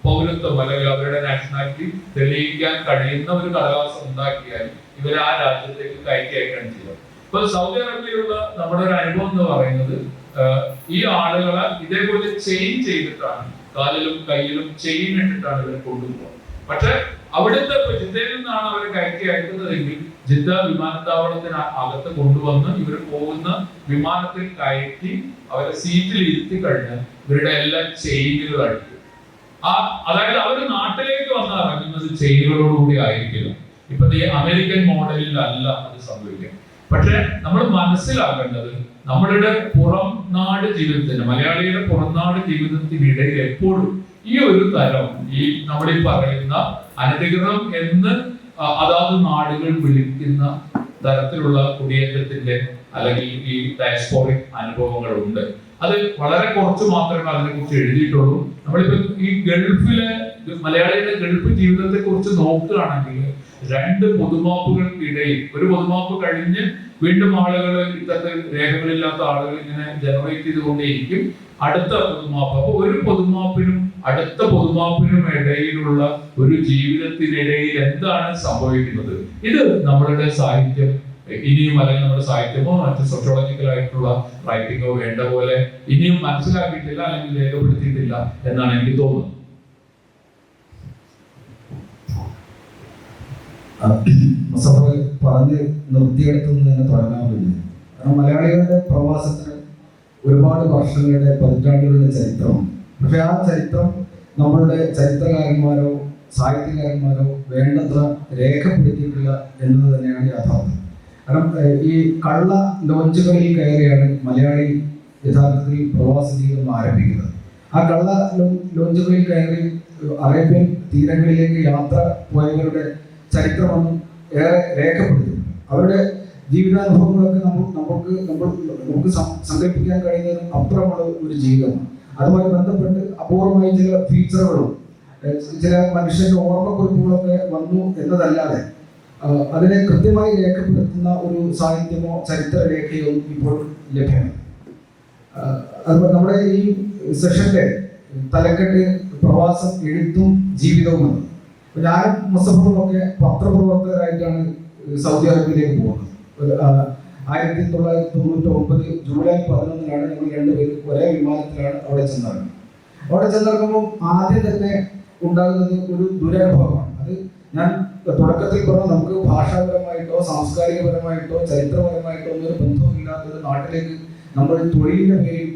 പൗരത്വം അല്ലെങ്കിൽ അവരുടെ നാഷണാലിറ്റി തെളിയിക്കാൻ കഴിയുന്ന ഒരു കടലാസം ഉണ്ടാക്കിയാൽ ഇവരെ ആ രാജ്യത്തേക്ക് കയറ്റി അയക്കുകയാണ് ചെയ്യുക. ഇപ്പൊ സൗദി അറേബ്യയിലുള്ള നമ്മുടെ ഒരു അനുഭവം എന്ന് പറയുന്നത് ഈ ആളുകളെ ഇതേപോലെ ചെയിൻ ചെയ്തിട്ടാണ്, കാലിലും കയ്യിലും ചെയിൻ ഇട്ടിട്ടാണ് ഇവരെ കൊണ്ടുപോകുന്നത്. പക്ഷെ അവിടുത്തെ ഇപ്പൊ ജിദ്ദയിൽ നിന്നാണ് അവരെ കയറ്റി അയക്കുന്നതെങ്കിൽ ജിദ്ദ വിമാനത്താവളത്തിന് അകത്ത് കൊണ്ടുവന്ന് ഇവർ പോകുന്ന വിമാനത്തിൽ കയറ്റി അവരെ സീറ്റിൽ ഇരുത്തി കഴിഞ്ഞ് ഇവരുടെ എല്ലാ ചെയിനുകൾ അടിക്കും. അതായത് അവർ നാട്ടിലേക്ക് വന്ന് ഇറങ്ങുന്നത് ചെയിനുകളോടുകൂടി ആയിരിക്കില്ല. ഇപ്പൊ ഈ അമേരിക്കൻ മോഡലിലല്ല അത് സംഭവിക്കുക. പക്ഷെ നമ്മൾ മനസ്സിലാക്കേണ്ടത് നമ്മളുടെ പുറം നാട് ജീവിതത്തിന്, മലയാളിയുടെ പുറംനാട് ജീവിതത്തിനിടയിൽ എപ്പോഴും ഈ ഒരു തരം ഈ നമ്മൾ ഈ പറയുന്ന അനധികൃതം എന്ന് അതാത് നാടുകൾ വിളിക്കുന്ന തരത്തിലുള്ള കുടിയേറ്റത്തിന്റെ അല്ലെങ്കിൽ ഈ ഡയസ്പോറിക് അനുഭവങ്ങളുണ്ട്. അത് വളരെ കുറച്ച് മാത്രമേ അതിനെ കുറിച്ച് എഴുതിയിട്ടുള്ളൂ. നമ്മളിപ്പോ ഈ ഗൾഫിലെ മലയാളിയുടെ ഗൾഫ് ജീവിതത്തെ കുറിച്ച് നോക്കുകയാണെങ്കിൽ 2 പൊതുമാപ്പുകൾക്കിടയിൽ ഒരു പൊതുമാപ്പ് കഴിഞ്ഞ് വീണ്ടും ആളുകൾ ഇത്തരത്തിൽ രേഖകളില്ലാത്ത ആളുകൾ ഇങ്ങനെ ജനറേറ്റ് ചെയ്തുകൊണ്ടേയിരിക്കും അടുത്ത പൊതുമാപ്പ്. അപ്പൊ ഒരു പൊതുമാപ്പിനും അടുത്ത പൊതുമാപ്പിനും ഇടയിലുള്ള ഒരു ജീവിതത്തിനിടയിൽ എന്താണ് സംഭവിക്കുന്നത്? ഇത് നമ്മളുടെ സാഹിത്യം ഇനിയും അല്ലെങ്കിൽ നമ്മുടെ സാഹിത്യമോ മറ്റ് സോഷ്യോളജിക്കൽ ആയിട്ടുള്ള റൈറ്റിങ്ങോ വേണ്ട പോലെ ഇനിയും മനസ്സിലാക്കിയിട്ടില്ല അല്ലെങ്കിൽ രേഖപ്പെടുത്തിയിട്ടില്ല എന്നാണ് എനിക്ക് തോന്നുന്നത്. പറഞ്ഞ് നിർത്തിയെടുത്തുനിന്ന് തന്നെ തുടങ്ങാൻ പറ്റും. കാരണം മലയാളികളുടെ പ്രവാസത്തിന് ഒരുപാട് വർഷങ്ങളുടെ പതിറ്റാണ്ടുകളുടെ ചരിത്രമാണ്. പക്ഷെ ആ ചരിത്രം നമ്മളുടെ ചരിത്രകാരന്മാരോ സാഹിത്യകാരന്മാരോ വേണ്ടത്ര രേഖപ്പെടുത്തിയിട്ടില്ല എന്നത് തന്നെയാണ് യാഥാർത്ഥ്യം. കാരണം ഈ കള്ള ലോഞ്ചുകളിൽ കയറിയാണ് മലയാളി യഥാർത്ഥത്തിൽ പ്രവാസ ജീവിതം ആരംഭിക്കുന്നത്. ആ കള്ള ലോഞ്ചുകളിൽ കയറി അറേബ്യൻ തീരങ്ങളിലേക്ക് യാത്ര പോയവരുടെ ചരിത്രമൊന്നും ഏറെ രേഖപ്പെടുത്തി. അവരുടെ ജീവിതാനുഭവങ്ങളൊക്കെ നമുക്ക് സങ്കല്പിക്കാൻ കഴിയുന്നതിനും അപ്പുറമുള്ള ഒരു ജീവിതമാണ്. അതുമായി ബന്ധപ്പെട്ട് അപൂർവമായി ചില ഫീച്ചറുകളും ചില മനുഷ്യന്റെ ഓർമ്മക്കുറിപ്പുകളൊക്കെ വന്നു എന്നതല്ലാതെ അതിനെ കൃത്യമായി രേഖപ്പെടുത്തുന്ന ഒരു സാഹിത്യമോ ചരിത്ര രേഖയോ ഇപ്പോൾ ലഭ്യമാണ്. അതുപോലെ നമ്മുടെ ഈ സെഷന്റെ തലക്കെട്ട് പ്രവാസം, എഴുത്തും ജീവിതവുമാണ്. ഞാനും മുസഫറും ഒക്കെ പത്രപ്രവർത്തകരായിട്ടാണ് സൗദി അറേബ്യയിലേക്ക് പോകുന്നത്. 1999 ജൂലൈ 11 ഞങ്ങൾ രണ്ടുപേരും ഒരേ വിമാനത്തിലാണ് അവിടെ ചെന്നിറങ്ങുന്നത്. അവിടെ ചെന്നിറങ്ങുമ്പോൾ ആദ്യം തന്നെ ഉണ്ടാകുന്നത് ഒരു ദുരനുഭവമാണ്. അത് ഞാൻ തുടക്കത്തിൽ പറഞ്ഞു, നമുക്ക് ഭാഷാപരമായിട്ടോ സാംസ്കാരികപരമായിട്ടോ ചരിത്രപരമായിട്ടോ ഒന്നും ഒരു ബന്ധവുമില്ലാത്തൊരു നാട്ടിലേക്ക് നമ്മൾ തൊഴിലിന്റെ പേരിൽ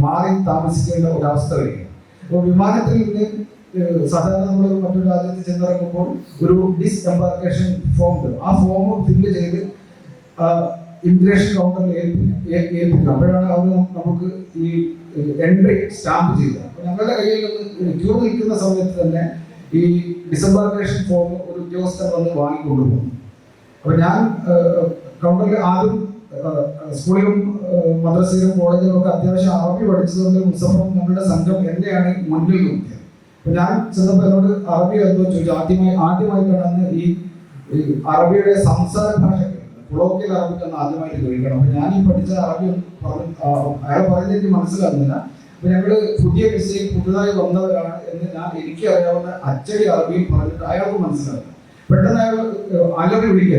മാറി താമസിക്കേണ്ട ഒരവസ്ഥ വരിക. അപ്പോൾ വിമാനത്തിൽ നിന്ന് സാധാരണ നമ്മൾ മറ്റൊരു രാജ്യത്ത് ചെന്നിറങ്ങുമ്പോൾ ഒരു ഡിസ്എംബാർക്കേഷൻ ഫോം ഉണ്ട്. ആ ഫോം ഫില്ല് ചെയ്ത് ഇമിഗ്രേഷൻ കൗണ്ടറിൽ ഏൽപ്പിക്കണം. അപ്പോഴാണ് അവർ നമുക്ക് ഈ എൻട്രി സ്റ്റാമ്പ് ചെയ്തത്. അപ്പോൾ ഞങ്ങളുടെ കയ്യിൽ നിന്ന് ക്യൂ നിൽക്കുന്ന സമയത്ത് തന്നെ ഈ ഡിസംബാർക്കേഷൻ ഫോം ഒരു ഉദ്യോഗസ്ഥൻ വന്ന് വാങ്ങിക്കൊണ്ടുപോകും. അപ്പോൾ ഞാൻ കൗണ്ടറിൽ ആദ്യം സ്കൂളിലും മദ്രസയിലും കോളേജിലും ഒക്കെ അത്യാവശ്യം അറബി പഠിച്ചതുകൊണ്ട് മുസഫറും ഞങ്ങളുടെ സംഘം എന്നെയാണ് മുന്നിൽ നോക്കിയത്. അപ്പൊ ഞാൻ ചെന്നപ്പോൾ എന്നോട് അറബി എന്തോ ചോദിച്ചു. ആദ്യമായിട്ടാണ് അന്ന് ഈ അറബിയുടെ സംസാര ഭാഷ, കൊളോക്കിയൽ അറബിക്ക് അന്ന് ആദ്യമായിട്ട് കേൾക്കണം. അപ്പൊ ഞാൻ ഈ പഠിച്ച അറബി അയാൾ പറയുന്നത് എനിക്ക് മനസ്സിലാകുന്നില്ല. അപ്പൊ ഞങ്ങള് പുതിയ വിസയിൽ പുതുതായി വന്നവരാണ് എന്ന് എനിക്ക് അറിയാവുന്ന അച്ചടി അറബിയിൽ പറഞ്ഞിട്ട് അയാൾക്ക് മനസ്സിലാകും. പെട്ടെന്ന് അയാൾ അലറി വിളിക്കുക,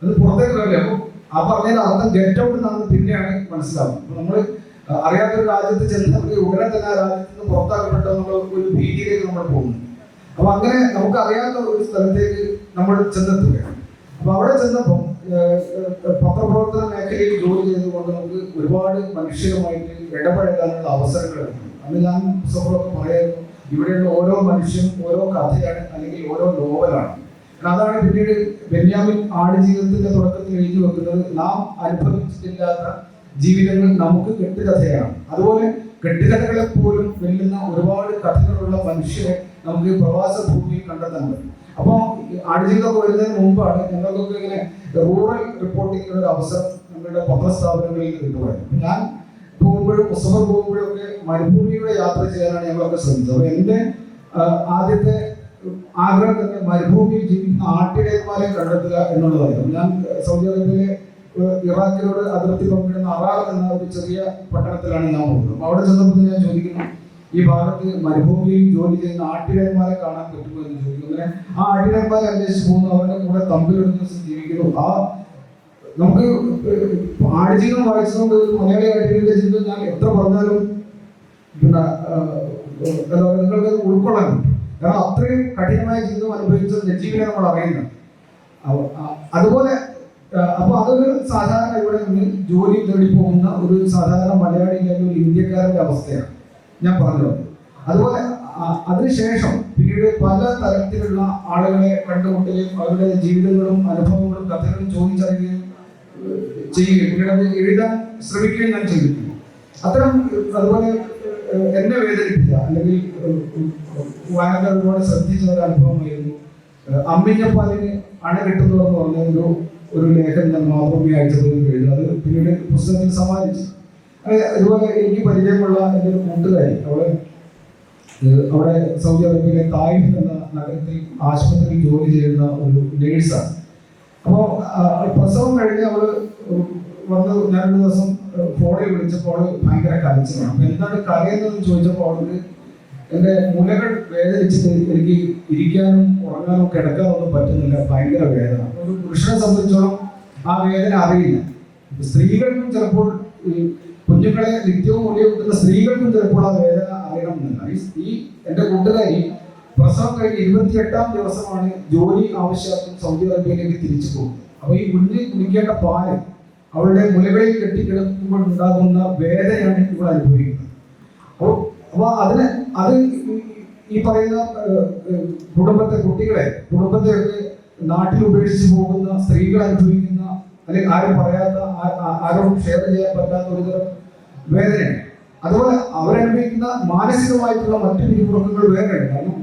അത് പുറത്തേക്ക് വരില്ല. അപ്പൊ ആ പറഞ്ഞതിന്റെ അർത്ഥം ഗെറ്റ് ഔട്ട് എന്നാണ് പിന്നെയാണ് മനസ്സിലാവുന്നത്. അപ്പൊ നമ്മള് അറിയാത്തൊരു രാജ്യത്ത് ചെന്ന് ഉടനെ തന്നെ ആ രാജ്യത്ത് നിന്ന് പുറത്താക്കപ്പെട്ടെന്നുള്ള ഒരു ഭീതിയിലേക്ക് നമ്മൾ പോകുന്നു. അപ്പൊ അങ്ങനെ നമുക്ക് അറിയാത്ത ഒരു സ്ഥലത്തേക്ക് നമ്മൾ ചെന്നെത്തുകയാണ്. അപ്പൊ അവിടെ ചെന്നപ്പോൾ പത്രപ്രവർത്തന മേഖലയിൽ ജോലി ചെയ്തുകൊണ്ട് നമുക്ക് ഒരുപാട് മനുഷ്യരുമായിട്ട് ഇടപഴകാനുള്ള അവസരങ്ങൾ ഉണ്ട്. അന്ന് ഞാൻ പുസ്തകങ്ങളൊക്കെ പറയായിരുന്നു, ഇവിടെയുള്ള ഓരോ മനുഷ്യനും ഓരോ കഥയാണ് അല്ലെങ്കിൽ ഓരോ നോവലാണ്. അതാണ് പിന്നീട് ബെന്യാമിൻ ആടുജീവിതത്തിന്റെ തുടക്കത്തിൽ എഴുതി വെക്കുന്നത്, നാം അനുഭവിച്ചിട്ടില്ലാത്ത ജീവിതങ്ങൾ നമുക്ക് കെട്ടുകഥയാണ്. അതുപോലെ കെട്ടുകഥകളെ പോലും വെല്ലുന്ന ഒരുപാട് കഥകളുള്ള മനുഷ്യരെ നമുക്ക് പ്രവാസ ഭൂമിയിൽ കണ്ടെത്താൻ പറ്റും. അപ്പോൾ ആടുജീവിതമൊക്കെ വരുന്നതിന് മുമ്പാണ് ഞങ്ങൾക്കൊക്കെ ഇങ്ങനെ റൂറൽ റിപ്പോർട്ടിങ്ങിന് ഒരു അവസരം ഞങ്ങളുടെ പത്രസ്ഥാപനങ്ങളിൽ കിട്ടുമായിരുന്നു. ഞാൻ പോകുമ്പോഴും മുസഫർ പോകുമ്പോഴും ഒക്കെ മരുഭൂമിയുടെ യാത്ര ചെയ്യാനാണ് ഞങ്ങളൊക്കെ ശ്രമിച്ചത്. അപ്പോൾ എൻ്റെ ആദ്യത്തെ ആഗ്രഹം തന്നെ മരുഭൂമിയിൽ ജീവിക്കുന്ന ആട്ടിടയന്മാരെ കണ്ടെത്തുക എന്നുള്ളതായിരുന്നു. ഞാൻ സൗദി അറേബ്യയിലെ ഇറാഖിനോട് അതിർത്തി പങ്കിടുന്ന അറാർ എന്ന ഒരു ചെറിയ പട്ടണത്തിലാണ് ഞാൻ പോകുന്നത്. അപ്പോൾ അവിടെ ചെന്നപ്പോൾ ഞാൻ ചോദിക്കുന്നു, ഈ ഭാഗത്ത് മരുഭൂമിയിൽ ജോലി ചെയ്യുന്ന ആട്ടിടയന്മാരെ കാണാൻ പറ്റുമോ എന്ന് ചോദിക്കുന്നു. അങ്ങനെ ആ ആട്ടിടയന്മാരെ അന്വേഷിച്ച് പോകുന്നു, അവരുടെ കൂടെ തമ്പിലെടുത്ത് ജീവിക്കുന്നു. ആ നമുക്ക് ആടുജീവിതം വായിച്ചുകൊണ്ട് മലയാളി ആട്ടിടയുടെ ജീവിതം ഞാൻ എത്ര പറഞ്ഞാലും പിന്നെ എന്താ പറയുക, നിങ്ങൾക്ക് ഉൾക്കൊള്ളാൻ പറ്റും. കാരണം അത്രയും കഠിനമായ ജീവിതം അനുഭവിച്ച നജീബിനെ നമ്മൾ അറിയുന്നത്. അതുപോലെ അപ്പൊ അതൊരു സാധാരണ ഇവിടെ നിന്ന് ജോലി തേടി പോകുന്ന ഒരു സാധാരണ മലയാളി അല്ലെങ്കിൽ ഒരു ഇന്ത്യക്കാരന്റെ അവസ്ഥയാണ് ഞാൻ പറഞ്ഞത്. അതുപോലെ അതിനുശേഷം പിന്നീട് പല തരത്തിലുള്ള ആളുകളെ കണ്ടുമുട്ടുകയും അവരുടെ ജീവിതങ്ങളും അനുഭവങ്ങളും കഥകളും ചോദിച്ചറിയുകയും ചെയ്യുകയും പിന്നീട് അത് എഴുതാൻ ശ്രമിക്കുകയും ഞാൻ ചെയ്തിട്ടുണ്ട്. അത്തരം അതുപോലെ എന്നെ വേദനിപ്പിച്ച അല്ലെങ്കിൽ വായന ഒരുപാട് ശ്രദ്ധിച്ച ഒരു അനുഭവമായിരുന്നു അമ്മിഞ്ഞപ്പാലിന് അണ കിട്ടുന്നു എന്ന് പറഞ്ഞ ഒരു ലേഖനം ഞാൻ മാതൃഭൂമി അയച്ചത് എഴുതി. അത് പിന്നീട് പുസ്തകത്തിൽ സമ്മാനിച്ചു. അതുപോലെ എനിക്ക് പരിചയമുള്ള എൻ്റെ ഒരു കൂട്ടുകാരി അവിടെ സൗദി അറേബ്യയിലെ തായിഫ് എന്ന നഗരത്തിൽ ആശുപത്രിയിൽ ജോലി ചെയ്യുന്ന ഒരു നേഴ്സാണ്. അപ്പോൾ പ്രസവം കഴിഞ്ഞ് അവള് വന്ന് ഞാനൊരു ദിവസം ഫോണിൽ വിളിച്ചപ്പോൾ അവള് ഭയങ്കര കരച്ചിലാണ്. അപ്പൊ എന്താണ് കരയുന്നതെന്ന് ചോദിച്ചപ്പോൾ അവൾക്ക് എൻ്റെ മുലകൾ വേദനിച്ചിട്ട് എനിക്ക് ഇരിക്കാനും ഉറങ്ങാനും കിടക്കാനൊന്നും പറ്റുന്നില്ല, ഭയങ്കര വേദന. ഒരു പുരുഷനെ സംബന്ധിച്ചോളം ആ വേദന അറിയില്ല. സ്ത്രീകൾക്കും ചിലപ്പോൾ കുഞ്ഞുങ്ങളെ നിത്യവും മുലയൂട്ടുന്ന സ്ത്രീകൾക്കും ചിലപ്പോൾ ആ വേദന അറിയണമെന്നില്ല. ഈ എൻ്റെ കൂട്ടുകാരി പ്രസവം കഴിഞ്ഞ് 28ാം ദിവസമാണ് ജോലി ആവശ്യമാക്കും സൗദി അറേബ്യയിലേക്ക് തിരിച്ചു പോകുന്നത്. അപ്പൊ ഈ കുഞ്ഞ് കുടിക്കേണ്ട പാല് അവളുടെ മുലകളിൽ കെട്ടിക്കിടക്കുമ്പോൾ ഉണ്ടാകുന്ന വേദനയാണ് ഇവിടെ അനുഭവിക്കുന്നത്. അപ്പൊ അത് ഈ പറയുന്ന കുടുംബത്തെ നാട്ടിൽ ഉപേക്ഷിച്ച് പോകുന്ന സ്ത്രീകൾ അനുഭവിക്കുന്ന അല്ലെങ്കിൽ ആരും പറയാത്ത ആരോടും ഷെയർ ചെയ്യാൻ പറ്റാത്ത ഒരുതരം വേദനയാണ്. അതുപോലെ അവരനുഭവിക്കുന്ന മാനസികമായിട്ടുള്ള മറ്റു പിരിമുറുക്കങ്ങൾ വേറെയാണ്. കാരണം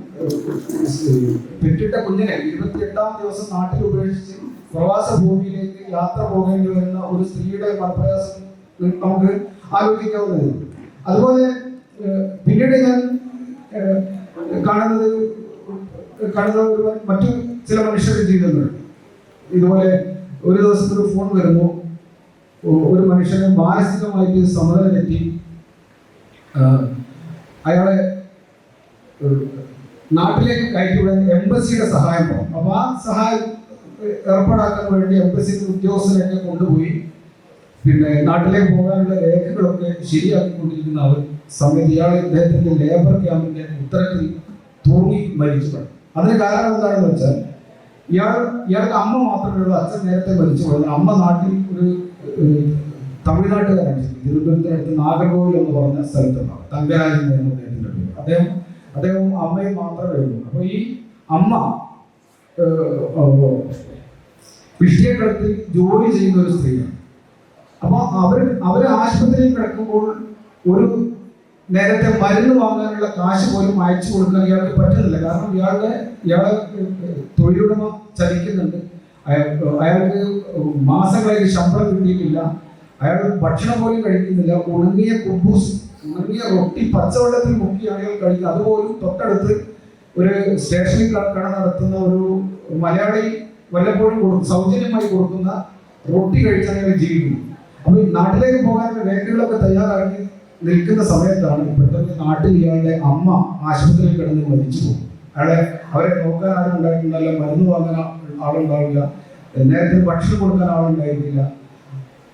പെറ്റിട്ട കുഞ്ഞിനെ 28ാം ദിവസം നാട്ടിൽ ഉപേക്ഷിച്ച് പ്രവാസ ഭൂമിയിലേക്ക് യാത്ര പോകേണ്ടി വരുന്ന ഒരു സ്ത്രീയുടെ മനപ്രയാസം നമുക്ക് ആലോചിക്കാവുന്നതാണ്. അതുപോലെ പിന്നീട് ഞാൻ കാണുന്നത് മറ്റു ചില മനുഷ്യരുടെ ജീവിതങ്ങൾ ഇതുപോലെ ഒരു ദിവസം ഒരു ഫോൺ വരുന്നു, ഒരു മനുഷ്യനെ മാനസികമായിട്ട് സമ്മതം തെറ്റി അയാളെ നാട്ടിലേക്ക് കയറ്റിവിടാൻ എംബസിയുടെ സഹായം പോകും. അപ്പൊ ആ സഹായം ഏർപ്പാടാക്കാൻ വേണ്ടി എംബസി ഉദ്യോഗസ്ഥരെയൊക്കെ കൊണ്ടുപോയി പിന്നെ നാട്ടിലേക്ക് പോകാനുള്ള രേഖകളൊക്കെ ശരിയാക്കിക്കൊണ്ടിരിക്കുന്ന അവർ സമയത്ത് ഇദ്ദേഹത്തിന്റെ ലേബർ ക്യാമ്പിന്റെ ഉത്തരത്തിൽ തൂങ്ങി മരിച്ചു. അതിന് കാരണം എന്താണെന്ന് വെച്ചാൽ ഇയാൾക്ക് അമ്മ മാത്രമേ ഉള്ളൂ, അച്ഛൻ നേരത്തെ മരിച്ചു പോയത്. അമ്മ നാട്ടിൽ ഒരു തമിഴ്നാട്ടുകാരാണ്, തിരുവനന്തപുരത്തിനടുത്ത് നാഗർകോവിൽ എന്ന് പറഞ്ഞ സ്ഥലത്തുണ്ടാവും. തങ്കരാജൻ എന്ന അദ്ദേഹത്തിന്റെ പേര്. അദ്ദേഹവും അമ്മയും മാത്രമേ ഉള്ളൂ. അപ്പൊ ഈ അമ്മ വിഷയക്കളത്തിൽ ജോലി ചെയ്യുന്ന ഒരു സ്ത്രീയാണ്. അപ്പൊ അവര് ആശുപത്രിയിൽ കിടക്കുമ്പോൾ ഒരു നേരത്തെ മരുന്ന് വാങ്ങാനുള്ള കാശ് പോലും അയച്ചു കൊടുക്കാൻ ഇയാൾക്ക് പറ്റുന്നില്ല. കാരണം ഇയാളെ തൊഴിലുടമ ചലിക്കുന്നുണ്ട്. അയാൾക്ക് മാസങ്ങളായി ശമ്പളം കിട്ടിയിട്ടില്ല. അയാൾ ഭക്ഷണം പോലും കഴിക്കുന്നില്ല. ഉണങ്ങിയ കുബൂസ്, ഉണങ്ങിയ റൊട്ടി പച്ചവെള്ളത്തിൽ മുക്കിയാണ് അയാൾ കഴിക്കുന്നത്. അതുപോലും തൊട്ടടുത്ത് ഒരു സ്റ്റേഷനിൽ കട നടത്തുന്ന ഒരു മലയാളി വല്ലപ്പോഴും സൗജന്യമായി കൊടുക്കുന്ന റൊട്ടി കഴിച്ചാണ് അയാൾ ജീവിക്കുന്നത്. അപ്പൊ നാട്ടിലേക്ക് പോകാനുള്ള രേഖകളൊക്കെ തയ്യാറാക്കി നിൽക്കുന്ന സമയത്താണ് പെട്ടെന്ന് നാട്ടിൽ ഇയാളുടെ അമ്മ ആശുപത്രിയിൽ കിടന്ന് മരിച്ചു പോകും. അവരെ നോക്കാൻ ആരും ഉണ്ടായിരുന്നില്ല, മരുന്ന് വാങ്ങാൻ ആളുണ്ടാവില്ല, നേരത്തെ ഭക്ഷണം കൊടുക്കാൻ ആളുണ്ടായിരുന്നില്ല.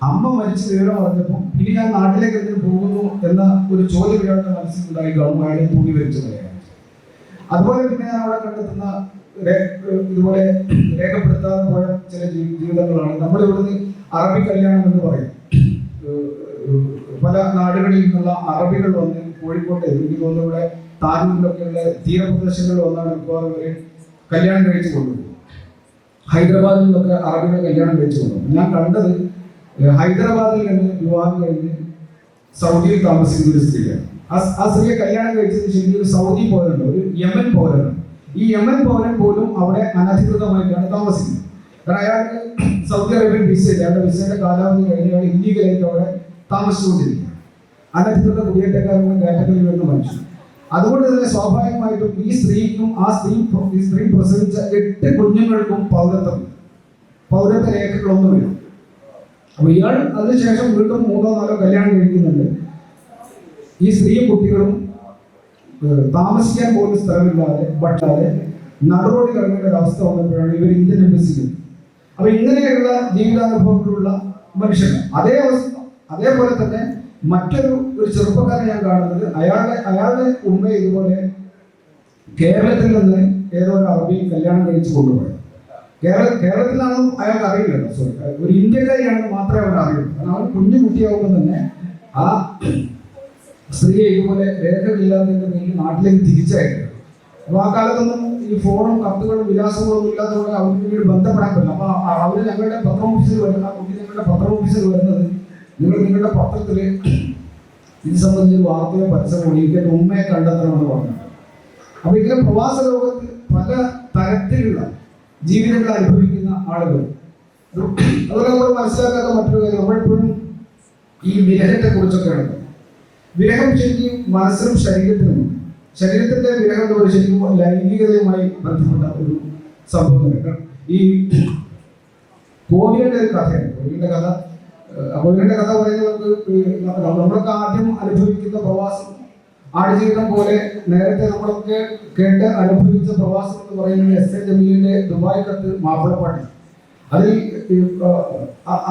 അമ്മ മരിച്ച വിവരം അറിഞ്ഞപ്പോൾ ഇനി ഞാൻ നാട്ടിലേക്ക് എന്തിനു പോകുന്നു എന്ന ഒരു ചോദ്യം ഇയാളുടെ മനസ്സിലുണ്ടായി കാണും. അയാളെ തൂങ്ങി മരിച്ചു കളയാണ്. അതുപോലെ പിന്നെ ഞാൻ അവിടെ കണ്ടെത്തുന്ന ഇതുപോലെ രേഖപ്പെടുത്താതെ പോയ ചില ജീവിതങ്ങളാണ്. നമ്മൾ ഇവിടുന്ന് അറബി കല്യാണം എന്ന് പറയും. പല നാടുകളിൽ നിന്നുള്ള അറബികൾ വന്ന് കോഴിക്കോട്ടെ, എനിക്ക് തോന്നുന്നു ഇവിടെ താനൂരിലൊക്കെയുള്ള തീരപ്രദേശങ്ങളിൽ വന്നാണ് മിക്കവാറും അവര് കല്യാണം കഴിച്ചു കൊണ്ടുപോകും. ഹൈദരാബാദിൽ നിന്നൊക്കെ അറബികൾ കല്യാണം കഴിച്ചു കൊണ്ടുപോകും. ഞാൻ കണ്ടത് ഹൈദരാബാദിൽ നിന്ന് വിവാഹം കഴിഞ്ഞ് സൗദിയിൽ താമസിക്കുന്ന ഒരു സ്ത്രീയാണ്. ആ സ്ത്രീയെ കല്യാണം കഴിച്ചത് ശരിക്കും ഒരു സൗദി പൗരനുണ്ട്, ഒരു യമൻ പൗരനാണ്. ഈ യമൻ പൗരൻ പോലും അവിടെ അനധികൃതമായിട്ടാണ് താമസിക്കുന്നത്. കാരണം അയാൾക്ക് സൗദി അറേബ്യൻ വിസ ഇല്ല. അയാളുടെ വിസയുടെ കാലാവധി കഴിഞ്ഞ് അയാൾ ഇല്ലീഗലായിട്ട് അവിടെ താമസിച്ചുകൊണ്ടിരിക്കുക. അനധികൃത കുടിയേറ്റക്കാരുടെ കാറ്റഗറിയിൽ വരുന്ന മനുഷ്യൻ. അതുകൊണ്ട് തന്നെ സ്വാഭാവികമായിട്ടും ഈ സ്ത്രീക്കും ഈ സ്ത്രീ പ്രസവിച്ച 8 കുഞ്ഞുങ്ങൾക്കും പൗരത്വ രേഖകളൊന്നുമില്ല. അപ്പൊ ഇയാൾ അതിനുശേഷം വീണ്ടും 3-4 കല്യാണം കഴിക്കുന്നുണ്ട്. ഈ സ്ത്രീയും കുട്ടികളും താമസിക്കാൻ പോലും സ്ഥലമില്ലാതെ ഭക്ഷാതെ നടുറോടി കിടങ്ങേണ്ട ഒരു അവസ്ഥ വന്നപ്പോഴാണ് ഇവർ ഇന്ത്യൻ എംബസിയിൽ. അപ്പൊ ഇങ്ങനെയുള്ള ജീവിതാനുഭവങ്ങളുള്ള മനുഷ്യർ. അതേപോലെ തന്നെ മറ്റൊരു ചെറുപ്പക്കാരനെ ഞാൻ കാണുന്നത്, അയാളുടെ ഉമ്മ ഇതുപോലെ കേരളത്തിൽ നിന്ന് ഏതോ ഒരു അറബി കല്യാണം കഴിച്ച് കൊണ്ടുപോയത്. കേരളത്തിലാണ് അയാൾക്ക് അറിയില്ലല്ലോ, സോറി, ഒരു ഇന്ത്യക്കാരിയാണെന്ന് മാത്രമേ അവൻ അറിയുള്ളൂ. കാരണം അവൻ കുഞ്ഞു കുട്ടിയാവുമ്പോൾ തന്നെ ആ സ്ത്രീയെ ഇതുപോലെ രേഖകളില്ലാത്തതിന്റെ പേരിൽ നാട്ടിലേക്ക് തിരിച്ചയക്കുക. അപ്പൊ ആ കാലത്തൊന്നും ഈ ഫോണും കത്തുകളും വിലാസങ്ങളും ഒന്നും ഇല്ലാത്തതുകൊണ്ട് അവർക്ക് പിന്നീട് ബന്ധപ്പെടാൻ പറ്റില്ല. അപ്പൊ അവര് ഞങ്ങളുടെ പത്രം ഓഫീസിൽ വരുന്ന കുട്ടി ഞങ്ങളുടെ പത്രം ഓഫീസിൽ വരുന്നത് നിങ്ങളുടെ പത്രത്തിൽ ഇത് സംബന്ധിച്ചൊരു വാർത്തയോ പരസ്യമോ എനിക്ക് ഉമ്മയെ കണ്ടെത്തണമെന്ന് പറഞ്ഞു. അപ്പൊ ഇങ്ങനെ പ്രവാസ ലോകത്ത് പല തരത്തിലുള്ള ജീവിതങ്ങൾ അനുഭവിക്കുന്ന ആളുകൾ. അതുപോലെ നമ്മൾ മനസ്സിലാക്കാത്ത മറ്റൊരു കാര്യം, നമ്മളെപ്പോഴും ഈ വിരഹത്തെ കുറിച്ചൊക്കെയാണ്. വിരഹം ശരിക്കും മനസ്സിനും ശരീരത്തിനും, ശരീരത്തിന്റെ വിരഹം എന്ന് പറയുന്നത് ശരിക്കും ലൈംഗികതയുമായി ബന്ധപ്പെട്ട ഒരു സംഭവം. ഈ കോവിലിന്റെ ഒരു കഥയാണ്. കോവിലിന്റെ കഥ പറയുന്നത് നമ്മളൊക്കെ ആദ്യം അനുഭവിക്കുന്ന പ്രവാസം ആടുജീവിതം പോലെ നേരത്തെ നമ്മളൊക്കെ കേട്ട് അനുഭവിച്ച പ്രവാസം എന്ന് പറയുന്നത് എസ് എ ജമീലിന്റെ ദുബായ് കത്ത് മാപ്പിളപ്പാട്ട്.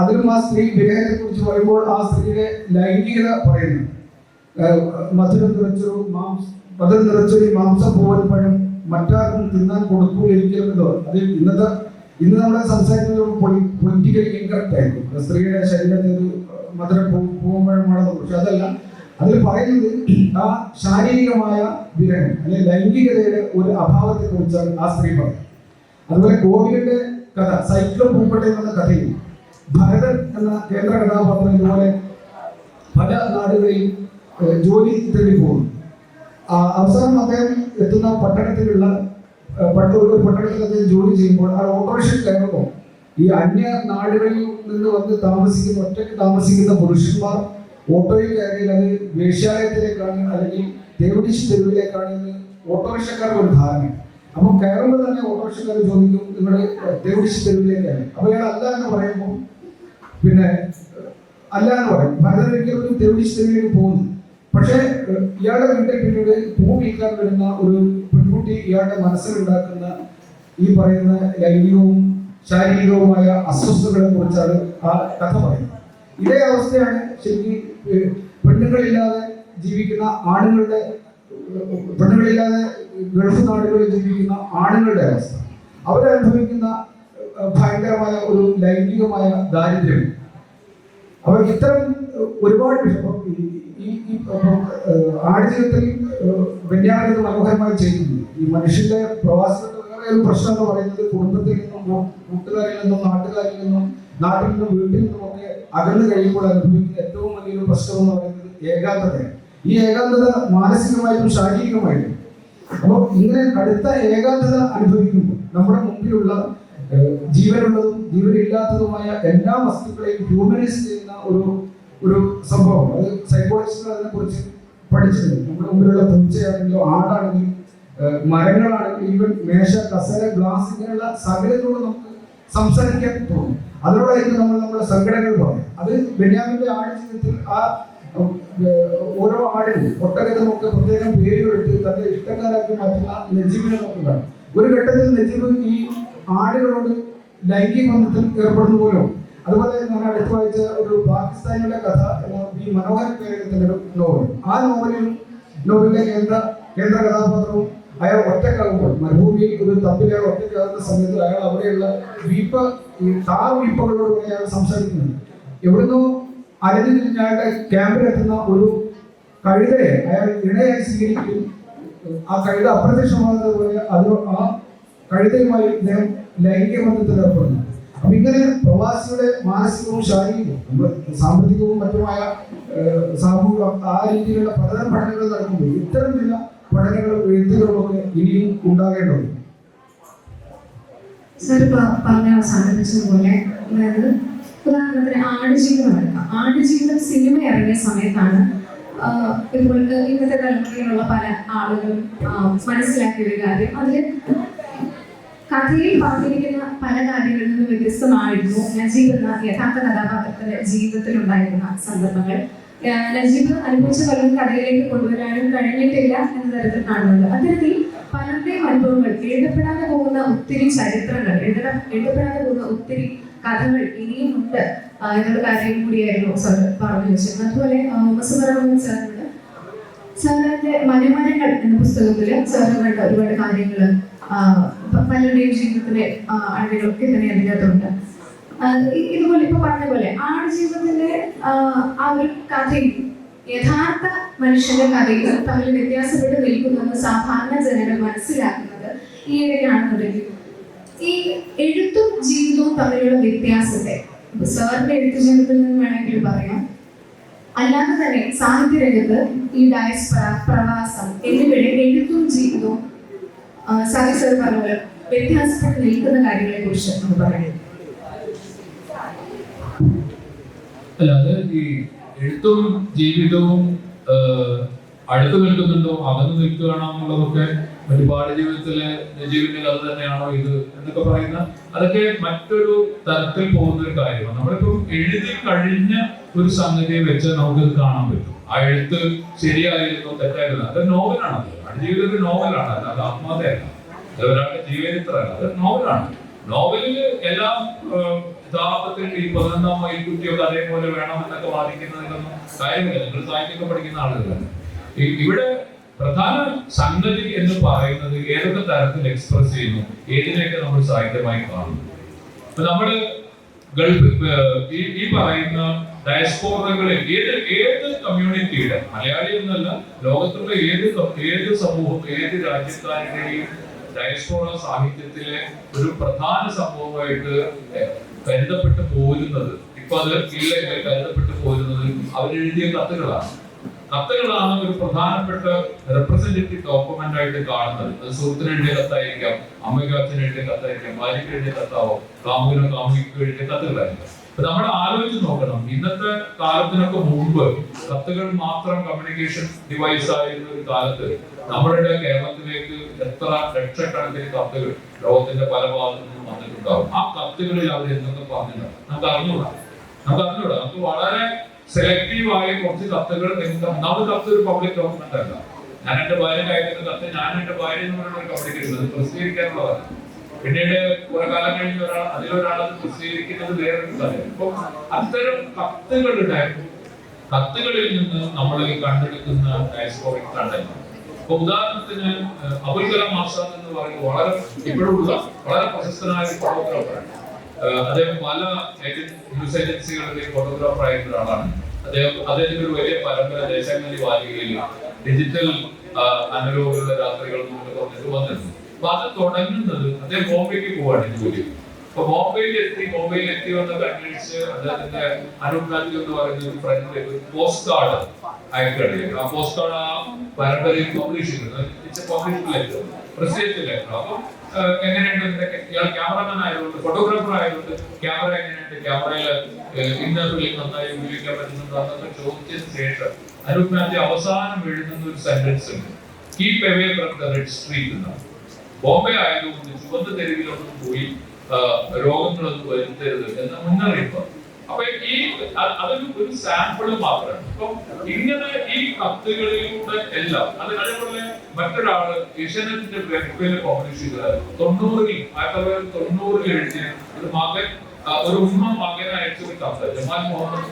അതിലും ആ സ്ത്രീ വിരഹത്തെ കുറിച്ച് പറയുമ്പോൾ ആ സ്ത്രീയുടെ ലൈംഗികത പറയുന്നു. മധുരം നിറച്ചൊരു മാംസം പോവൽപ്പഴം മറ്റാർക്കും തിന്നാൻ കൊടുക്കൂലിരിക്കുമെന്നോ. അത് ഇന്ന് നമ്മളെ സംസാരിക്കുന്നത് പൊളിറ്റിക്കലി ഇൻകറക്റ്റ് ആയിരിക്കും. സ്ത്രീയുടെ ശരീരത്തിൽ ഒരു മധുരം പൂവമ്പഴമാണെന്ന്. പക്ഷെ അതല്ല, അതിൽ പറയുന്നത് ആ ശാരീരികമായ വിരഹം അല്ലെങ്കിൽ ലൈംഗികതയുടെ ഒരു അഭാവത്തെ കുറിച്ചാണ് ആ സ്ത്രീ പറയുന്നത്. അതുപോലെ കോവിലിന്റെ കഥ സൈക്ലോ പൂപ്പട്ടെ എന്ന കഥയിൽ ഭരതൻ എന്ന കേന്ദ്ര കഥാപാത്രം ഇതുപോലെ പല നാടുകളിൽ ജോലി തേടി പോകുന്നു. അവസാനം അദ്ദേഹം എത്തുന്ന പട്ടണത്തിലുള്ള ഒരു പട്ടണത്തിൽ അദ്ദേഹം ജോലി ചെയ്യുമ്പോൾ ആ ഓട്ടോറിക്ഷ കയറുമ്പോൾ ഈ അന്യ നാടുകളിൽ നിന്ന് വന്ന് ഒറ്റയ്ക്ക് താമസിക്കുന്ന പുരുഷന്മാർ ഓട്ടോയിൽ കയറിയാൽ അത് വേശ്യാലയത്തിലേക്കാണ് അല്ലെങ്കിൽ തേവടിശ് തെരുവിലേക്കാണ് എന്ന് ഓട്ടോറിക്ഷക്കാർക്ക് ഒരു ധാരണ. അപ്പൊ കയറുമ്പോൾ തന്നെ ഓട്ടോറിക്ഷക്കാർ ചോദിക്കും, നിങ്ങൾ തേവടിശ് തെരുവിലേക്കാണ്. അപ്പൊ ഇയാൾ അല്ല എന്ന് പറയുമ്പോൾ പിന്നെ അല്ല എന്ന് പറയും. ഭരതനൊരിക്കലും ഒരു തേവടിശ് തെരുവിലേക്ക് പോകുന്നു. പക്ഷെ ഇയാളുടെ വീട്ടിൽ പിന്നീട് പൂ വീക്കാൻ വരുന്ന ഒരു പെൺകുട്ടി ഇയാളുടെ മനസ്സിലുണ്ടാക്കുന്ന ഈ പറയുന്ന ലൈംഗികവും ശാരീരികവുമായ അസ്വസ്ഥതകളെ കുറിച്ചാണ് ആ കഥ പറയുന്നത്. ഇതേ അവസ്ഥയാണ് ശരിക്കും പെണ്ണുങ്ങളില്ലാതെ ജീവിക്കുന്ന ആണുങ്ങളുടെ, പെണ്ണുങ്ങളില്ലാതെ ഗൾഫ് നാടുകളിൽ ജീവിക്കുന്ന ആണുങ്ങളുടെ അവസ്ഥ. അവരനുഭവിക്കുന്ന ഭയങ്കരമായ ഒരു ലൈംഗികമായ ദാരിദ്ര്യം. അവർ ഇത്തരം ഒരുപാട് വിഷയം ഈ ആടുജീവിതത്തിൽ ബെന്യാമിൻ മനോഹരമായി ചെയ്യുന്നുണ്ട്. ഈ മനുഷ്യന്റെ പ്രവാസത്തിന്റെ വേറെ ഒരു പ്രശ്നം എന്ന് പറയുന്നത് കുടുംബത്തിൽ നിന്നും കൂട്ടുകാരിൽ നിന്നും നാട്ടുകാരിൽ നിന്നും നാട്ടിൽ നിന്നും വീട്ടിൽ നിന്നും ഒക്കെ അകന്നു കഴിയുമ്പോൾ അനുഭവിക്കുന്ന ഏറ്റവും വലിയൊരു പ്രശ്നം എന്ന് പറയുന്നത് ഏകാന്തതയാണ്. ഈ ഏകാന്തത മാനസികമായിട്ടും ശാരീരികമായിട്ടും. അപ്പോൾ ഇങ്ങനെ കടുത്ത ഏകാന്തത അനുഭവിക്കുമ്പോൾ നമ്മുടെ മുമ്പിലുള്ള ജീവനുള്ളതും ജീവനില്ലാത്തതുമായ എല്ലാ വസ്തുക്കളെയും ഹ്യൂമനൈസ് ചെയ്യുന്ന ഒരു സംഭവം. അത് സൈക്കോളജിസ്റ്റുകൾ അതിനെ കുറിച്ച് പഠിച്ചിട്ടുണ്ട്. നമ്മുടെ മുമ്പിലുള്ള പൂച്ചയാണെങ്കിലും ആടാണെങ്കിലും മരങ്ങളാണെങ്കിലും ഈവൻ മേശ, കസേര, ഗ്ലാസ് ഇങ്ങനെയുള്ള സകലത്തോട് നമുക്ക് സംസാരിക്കാൻ തോന്നും. അതിനോടായിരിക്കും നമ്മുടെ സങ്കടങ്ങൾ പറയും. അത് ബെന്യാമിന്റെ ആടുജീവിതത്തിൽ ആ ഓരോ ആടിനും ഒട്ടകത്തിനൊക്കെ പ്രത്യേകം പേരുകളിട്ട് തന്റെ ഇഷ്ടക്കാരാക്കി മാറ്റുന്ന നജീബിനെ നോക്കുക. ഒരു ഘട്ടത്തിൽ നജീബ് ഈ ആടുകളോട് ലൈംഗിക ബന്ധത്തിൽ ഏർപ്പെടുന്ന പോലും. അതുപോലെ ഞാൻ അടുത്ത് വായിച്ച ഒരു പാകിസ്ഥാനിയുടെ കഥ ഈ മനോഹര പേരകത്തിന്റെ ഒരു നോവൽ. ആ നോവലിലെ കേന്ദ്ര കഥാപാത്രവും അയാൾ ഒറ്റക്കാകുമ്പോൾ മരുഭൂമിയിൽ ഒരു തമ്പിൽ അയാൾ ഒറ്റക്കാകുന്ന സമയത്ത് അയാൾ അവിടെയുള്ള താർ വീപ്പകളോട് അയാൾ സംസാരിക്കുന്നുണ്ട്. എവിടുന്നോ അലഞ്ഞു തിരിഞ്ഞ് അയാളുടെ ക്യാമ്പിലെത്തുന്ന ഒരു കഴുതയെ അയാൾ ഇണയായി സ്വീകരിക്കുകയും ആ കഴുത അപ്രത്യക്ഷമാകുന്നത് പോലെ ആ കഴുതയുമായി ഇദ്ദേഹം ലൈംഗിക ബന്ധത്തിൽ ഏർപ്പെടുന്നു. അപ്പൊ ഇങ്ങനെ പ്രവാസിയുടെ മാനസികവും ശാരീരികവും സാമ്പത്തികവും മറ്റുമായ സാമൂഹിക ആ രീതിയിലുള്ള പലതരം പഠനങ്ങൾ നടക്കുമ്പോൾ ഇത്തരം ചില പഠനങ്ങളും എഴുത്തുകളും ഒക്കെ ഇനിയും ഉണ്ടാകേണ്ടതുണ്ട്. സാർ പറഞ്ഞ അവസാനിപ്പിച്ചതുപോലെ അതായത് ഉദാഹരണത്തിന് ആടുജീവിതം എടുക്കാം. ആടുജീവിതം സിനിമ ഇറങ്ങിയ സമയത്താണ് ഇപ്പോൾ ഇന്നത്തെ തലമുറയിലുള്ള പല ആളുകളും മനസ്സിലാക്കിയ ഒരു കാര്യം, അതിൽ കഥയിൽ പറഞ്ഞിരിക്കുന്ന പല കാര്യങ്ങളിൽ നിന്നും വ്യത്യസ്തമായിരുന്നു നജീബ് എന്ന യഥാർത്ഥ കഥാപാത്രത്തിന്റെ ജീവിതത്തിൽ ഉണ്ടായിരുന്ന സന്ദർഭങ്ങൾ. നജീബ് അനുഭവിച്ച പലരും കഥയിലേക്ക് കൊണ്ടുവരാനും കഴിഞ്ഞിട്ടില്ല എന്ന തരത്തിൽ കാണുന്നുണ്ട്. അത്തരത്തിൽ പലരുടെയും അനുഭവങ്ങൾ, എഴുതപ്പെടാതെ പോകുന്ന ഒത്തിരി ചരിത്രങ്ങൾ, എഴുതപ്പെടാതെ പോകുന്ന ഒത്തിരി കഥകൾ ഇനിയും ഉണ്ട് എന്നുള്ള കാര്യം കൂടിയായിരുന്നു സാർ പറഞ്ഞു വെച്ചത്. അതുപോലെ മുസഫർ അഹമ്മദ് സാറിനോട് സാറിന്റെ മനുമരങ്ങൾ എന്ന പുസ്തകത്തില് സാറ് കണ്ട ഒരുപാട് കാര്യങ്ങള് പലരുടെയും ജീവിതത്തിലെ അഴകളൊക്കെ തന്നെ അതിനകത്തുണ്ട്. ഇതുപോലെ ഇപ്പൊ പറഞ്ഞ പോലെ ആടുജീവിതത്തിന്റെ ആ ഒരു കഥയും യഥാർത്ഥ മനുഷ്യന്റെ കഥയും തമ്മിൽ വ്യത്യാസപ്പെട്ട് നിൽക്കുന്നെന്ന് സാധാരണ ജനങ്ങൾ മനസ്സിലാക്കുന്നത് ഈയിടെയാണെന്നുണ്ടെങ്കിൽ ഈ എഴുത്തും ജീവിതവും തമ്മിലുള്ള വ്യത്യാസത്തെ സാറിന്റെ എഴുത്തു ജീവിതത്തിൽ നിന്ന് വേണമെങ്കിൽ പറയാം. അല്ലാതെ തന്നെ സാഹിത്യ രംഗത്ത് ഈ ഡയസ്പൊറ, പ്രവാസം എന്നിവയുടെ എഴുത്തും ജീവിതവും സാഹിത്യ സാർ പറഞ്ഞ പോലെ വ്യത്യാസപ്പെട്ട് നിൽക്കുന്ന കാര്യങ്ങളെ കുറിച്ച് നമുക്ക് പറയാം. അല്ല, അത് ഈ എഴുത്തും ജീവിതവും അടുത്ത് നിൽക്കുന്നുണ്ടോ അകന്ന് നിൽക്കുകയാണോ എന്നുള്ളതൊക്കെ ഒരുപാട് ജീവിതത്തിലെ നജീബിന്റെ കഥ തന്നെയാണോ ഇത് എന്നൊക്കെ പറയുന്ന അതൊക്കെ മറ്റൊരു തരത്തിൽ പോകുന്ന ഒരു കാര്യമാണ്. നമ്മളിപ്പം എഴുതി കഴിഞ്ഞ ഒരു സംഗതിയെ വെച്ച് നമുക്കത് കാണാൻ പറ്റും. ആ എഴുത്ത് ശരിയായിരുന്നു തെറ്റായിരുന്നു, അത് നോവലാണത്. ജീവിതം ഒരു നോവലാണ്, അത് ആത്മകഥയല്ല, അത് ഒരാളുടെ ജീവചരിത്രമല്ല, അത് നോവലാണ്. നോവലില് എല്ലാം യഥാർത്ഥത്തിൽ ഈ 11-ാം മൈൽക്കുട്ടിയൊക്കെ അതേപോലെ വേണമെന്നൊക്കെ വാദിക്കുന്നതിലൊന്നും കാര്യമില്ല. നിങ്ങൾ സാഹിത്യമൊക്കെ പഠിക്കുന്ന ആളുകളാണ്. ഇവിടെ പ്രധാന സംഗതി എന്ന് പറയുന്നത് ഏതൊക്കെ തരത്തിൽ എക്സ്പ്രസ് ചെയ്യുന്നു, ഏതിനെയൊക്കെ നമ്മൾ സാഹിത്യമായി കാണുന്നു. ഇപ്പൊ നമ്മള് ഗൾഫ് ഈ പറയുന്ന ഡയസ്പോറകളിൽ ഏത് കമ്മ്യൂണിറ്റിയുടെ, മലയാളി എന്നല്ല, ലോകത്തുള്ള ഏത് സമൂഹം, ഏത് രാജ്യക്കാരുടെയും ഡയസ്പോറ സാഹിത്യത്തിലെ ഒരു പ്രധാന സംഭവമായിട്ട് കരുതപ്പെട്ടു പോരുന്നത്, ഇപ്പൊ അത് ഇല്ലെങ്കിൽ കരുതപ്പെട്ടു പോരുന്നത് അവരെഴുതിയ കത്തുകളാണ്. കത്തുകളാണ് ഒരു പ്രധാനപ്പെട്ട റെപ്രസെന്റേറ്റീവ് ഡോക്യുമെന്റ് ആയിട്ട് കാണുന്നത്. അത് സുഹൃത്തിന് എഴുതിയ കത്തായിരിക്കാം, അമ്മയ്ക്ക് അച്ഛന് എഴുതിയ കത്തായിരിക്കാം, ഭാര്യയ്ക്ക് എഴുതിയ കത്താവോ, കാമുകനോ കാമുകിക്കോ എഴുതിയ കത്തുകളായിരിക്കാം. അപ്പൊ നമ്മൾ ആലോചിച്ച് നോക്കണം, ഇന്നത്തെ കാലത്തിനൊക്കെ മുമ്പ് കത്തുകൾ മാത്രം കമ്മ്യൂണിക്കേഷൻ ഡിവൈസ് ആയിരുന്ന ഒരു കാലത്ത് നമ്മളുടെ കേരളത്തിലേക്ക് എത്ര ലക്ഷക്കണക്കിന് കത്തുകൾ ലോകത്തിന്റെ പല ഭാഗത്തു നിന്നും വന്നിട്ടുണ്ടാവും. ആ കത്തുകളിൽ അവർ എന്തൊക്കെ പറഞ്ഞിട്ടുണ്ടാവും നമുക്ക് അറിഞ്ഞൂടാ. നമുക്ക് വളരെ സെലക്റ്റീവായ കുറച്ച് കത്തുകൾ. ഒന്നാമത് കത്ത് ഒരു പബ്ലിക് ഡോക്യുമെന്റ് അല്ല. ഞാൻ എന്റെ ഭാര്യയ്ക്ക് അയക്കുന്ന കത്ത് ഞാൻ എന്റെ ഭാര്യ എന്ന് പറയുന്ന ഒരു കമ്മ്യൂണിക്കേഷൻ പ്രസിദ്ധീകരിക്കാനുള്ളതാണ്. പിന്നീട് കുറെ കാലം കഴിഞ്ഞ് അതിലൊരാളത് പ്രസിദ്ധീകരിക്കുന്നത് വേറൊരു കാര്യം. അപ്പൊ അത്തരം കത്തുകളിൽ നിന്ന് നമ്മൾ കണ്ടെടുക്കുന്ന ഡയസ്പോറിക് കണ്ടന്റ്. ഇപ്പൊ ഉദാഹരണത്തിന് അബുൽ കലാം ആസാദ് എന്ന് പറയുന്നത് വളരെ പ്രശസ്തനായ ഫോട്ടോഗ്രാഫറാണ്. അദ്ദേഹം പല ന്യൂസ് ഏജൻസികളിലെ ഫോട്ടോഗ്രാഫർ ആയിരുന്ന ഒരാളാണ്. അദ്ദേഹത്തിന്റെ ഒരു വലിയ പരമ്പര ദേശാംഗലി വാരികയിൽ ഡിജിറ്റൽ അനലോഗുകളുടെ രാത്രികൾ എന്നൊക്കെ പറഞ്ഞിട്ട് വന്നിരുന്നു. അപ്പൊ അത് തുടങ്ങുന്നത് അദ്ദേഹം ബോംബെക്ക് പോവാണ് ജോലി. അപ്പൊ ബോംബെയിൽ എത്തി വന്ന കൺവീൻസ് അദ്ദേഹത്തിന്റെ അനൂപ് മാത്യു എന്ന് പറയുന്ന ഒരു ഫ്രണ്ട് പോസ്റ്റ് കാർഡ് അയക്കുകയാണ്. ആ പോസ്റ്റ് കാർഡ് ആ പരമ്പരയിൽ പബ്ലിഷ് ചെയ്തിട്ടുണ്ട്, പ്രസിദ്ധീകരിച്ചില്ലായിരുന്നു. അപ്പൊ എങ്ങനെയുണ്ട് ഇയാൾ ക്യാമറമാൻ ആയതുകൊണ്ട്, ഫോട്ടോഗ്രാഫർ ആയതുകൊണ്ട് ക്യാമറ എങ്ങനെയുണ്ട്, ക്യാമറയില് ഇന്ന ഫിലിം നന്നായി ഉപയോഗിക്കാൻ പറ്റുന്നുണ്ടോ എന്നൊക്കെ ചോദിച്ചതിന് ശേഷം അനൂപ് മാത്യു അവസാനം എഴുതുന്ന ഒരു സെന്റൻസ് ഉണ്ട്, keep away from the red street എന്നാണ്. ബോംബെ ആയതുകൊണ്ട് ചുവന്ന തെരുവിലൊന്നും പോയി രോഗങ്ങളൊന്നും വരുത്തരുത് എന്ന മുന്നറിയിപ്പ്. അപ്പൊ അതൊരു സാമ്പിള് മാത്രമാണ്. അപ്പൊ ഇങ്ങനെ ഈ കത്തുകളിലൂടെ എല്ലാം അതേപോലെ മറ്റൊരാള് ഏഷ്യാനെറ്റിന്റെ വെബ്സൈറ്റിൽ പബ്ലിഷ് ചെയ്തത് 1990 എഴുതിയ ഒരു മകൻ, ഒരു ഉമ്മ മകനെ അയച്ചൊരു കത്ത്, ജമാൽ മുഹമ്മദ്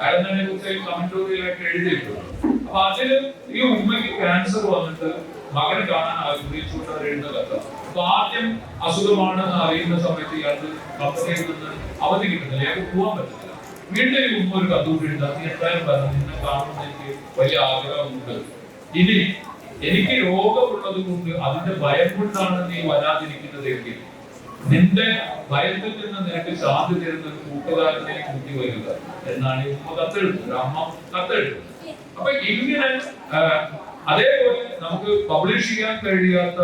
അയാളെ കുറിച്ച് കമന്റോറിയലായിട്ട് എഴുതിയിട്ടുണ്ട്. അപ്പൊ അതില് ഈ ഉമ്മയ്ക്ക് ക്യാൻസർ വന്നിട്ട് മകനെ കാണാൻ ആഗ്രഹിച്ചുകൊണ്ട് അവർ എഴുതുന്ന കത്ത്. അപ്പൊ ആദ്യം അസുഖമാണെന്ന് അറിയുന്ന സമയത്ത് ഇയാൾക്ക് കമ്പനിയിൽ നിന്ന് അവധി കിട്ടുന്നില്ല, ഇയാൾക്ക് പോകാൻ പറ്റില്ല. വീട്ടിൽ ഈ ഉമ്മ ഒരു കത്ത് കൂടി എഴുതാം, നീ എന്തായാലും പറഞ്ഞു, നിന്നെ കാണുന്ന എനിക്ക് വലിയ ആഗ്രഹമുണ്ട്, ഇനി എനിക്ക് രോഗമുള്ളത് കൊണ്ട് അതിന്റെ ഭയം കൊണ്ടാണ് നീ വരാതിരിക്കുന്നതെങ്കിൽ നിന്റെ ഭയത്തിൽ നിന്ന് നിനക്ക് ശാന്തി തരുന്ന ഒരു കൂട്ടുകാരനെ കൂട്ടി വരിക എന്നാണ് ഈ ഉമ്മ കത്തെഴുതുന്നത്, അമ്മ കത്തെഴുതുന്നത്. അപ്പൊ ഇങ്ങനെ അതേപോലെ നമുക്ക് പബ്ലിഷ് ചെയ്യാൻ കഴിയാത്ത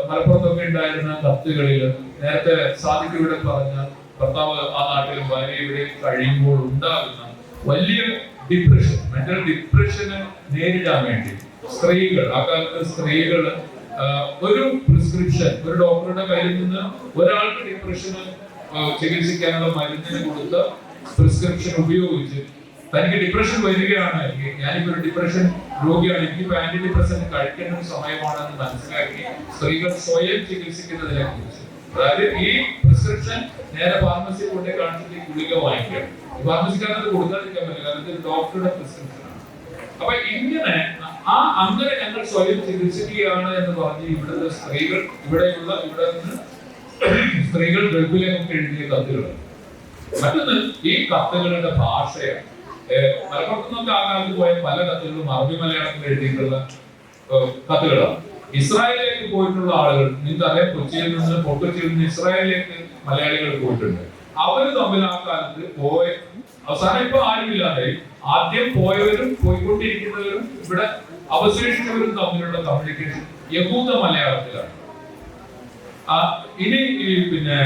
മലപ്പുറത്തൊക്കെ ഉണ്ടായിരുന്ന കത്തുകളിൽ നേരത്തെ സാദിഖ് ഇവിടെ പറഞ്ഞ ഭർത്താവ് ആ നാട്ടിലും ഭാര്യ ഇവിടെ കഴിയുമ്പോൾ ഉണ്ടാകുന്ന വലിയ ഡിപ്രഷൻ, മെന്റൽ ഡിപ്രഷന് നേരിടാൻ വേണ്ടി സ്ത്രീകൾ, ആ കാലത്ത് സ്ത്രീകൾ ഒരു പ്രിസ്ക്രിപ്ഷൻ ഒരു ഡോക്ടറുടെ കയ്യിൽ നിന്ന് ഒരാൾക്ക് ഡിപ്രഷന് ചികിത്സിക്കാനുള്ള മരുന്നിന് കൊടുത്ത പ്രിസ്ക്രിപ്ഷൻ ഉപയോഗിച്ച് തനിക്ക് ഡിപ്രഷൻ വരികയാണ്, ഞാനിപ്പോ ഒരു ഡിപ്രഷൻ രോഗിയാണ്, എനിക്കിപ്പോ ആന്റി ഡിപ്രസന്റ് കഴിക്കേണ്ട ഒരു സമയമാണെന്ന് മനസ്സിലാക്കി സ്ത്രീകൾ സ്വയം ചികിത്സിക്കുന്നതിനെ കുറിച്ച്, അതായത് ഈ പ്രിസ്ക്രിപ്ഷൻ നേരെ ഫാർമസി കൊണ്ടേ കാണിച്ചിട്ട് ഈ ഗുളിക വാങ്ങിക്കണം. ഫാർമസിക്കാരത് കൊടുക്കാതിരിക്കാൻ പറ്റില്ല, കാരണം ഇത് ഡോക്ടറുടെ പ്രിസ്ക്രിപ്ഷൻ ആണ്. അപ്പൊ ഇങ്ങനെ അങ്ങനെ ഞങ്ങൾ സ്വയം ചികിത്സിക്കുകയാണ് എന്ന് പറഞ്ഞ് ഇവിടുത്തെ സ്ത്രീകൾ ഇവിടെ നിന്ന് സ്ത്രീകൾ ഗൾഫിലേക്കൊക്കെ എഴുതിയ കത്തുകൾ. മറ്റൊന്ന് ഈ കത്തുകളുടെ ഭാഷയാണ്. മലപ്പുറത്തുനിന്നൊക്കെ ആ കാലത്ത് പോയ പല കത്തുകളും അറബി മലയാളത്തിൽ എഴുതിയിട്ടുള്ള കത്തുകളാണ്. ഇസ്രായേലിലേക്ക് പോയിട്ടുള്ള ആളുകൾ, നിങ്ങൾക്കറിയാം, കൊച്ചിയിൽ നിന്ന് പൊക്കൊച്ചിയിൽ നിന്ന് ഇസ്രായേലിലേക്ക് മലയാളികൾ പോയിട്ടുണ്ട്. അവര് തമ്മിൽ ആ കാലത്ത് അവസാനം ഇപ്പൊ ആരുമില്ലാതെ ആദ്യം പോയവരും പോയിക്കൊണ്ടിരിക്കുന്നവരും ഇവിടെ അവശേഷിച്ചവരും തമ്മിലുള്ള കമ്മ്യൂണിക്കേഷൻ യഹൂദ മലയാളത്തിലാണ്. ഇനി പിന്നെ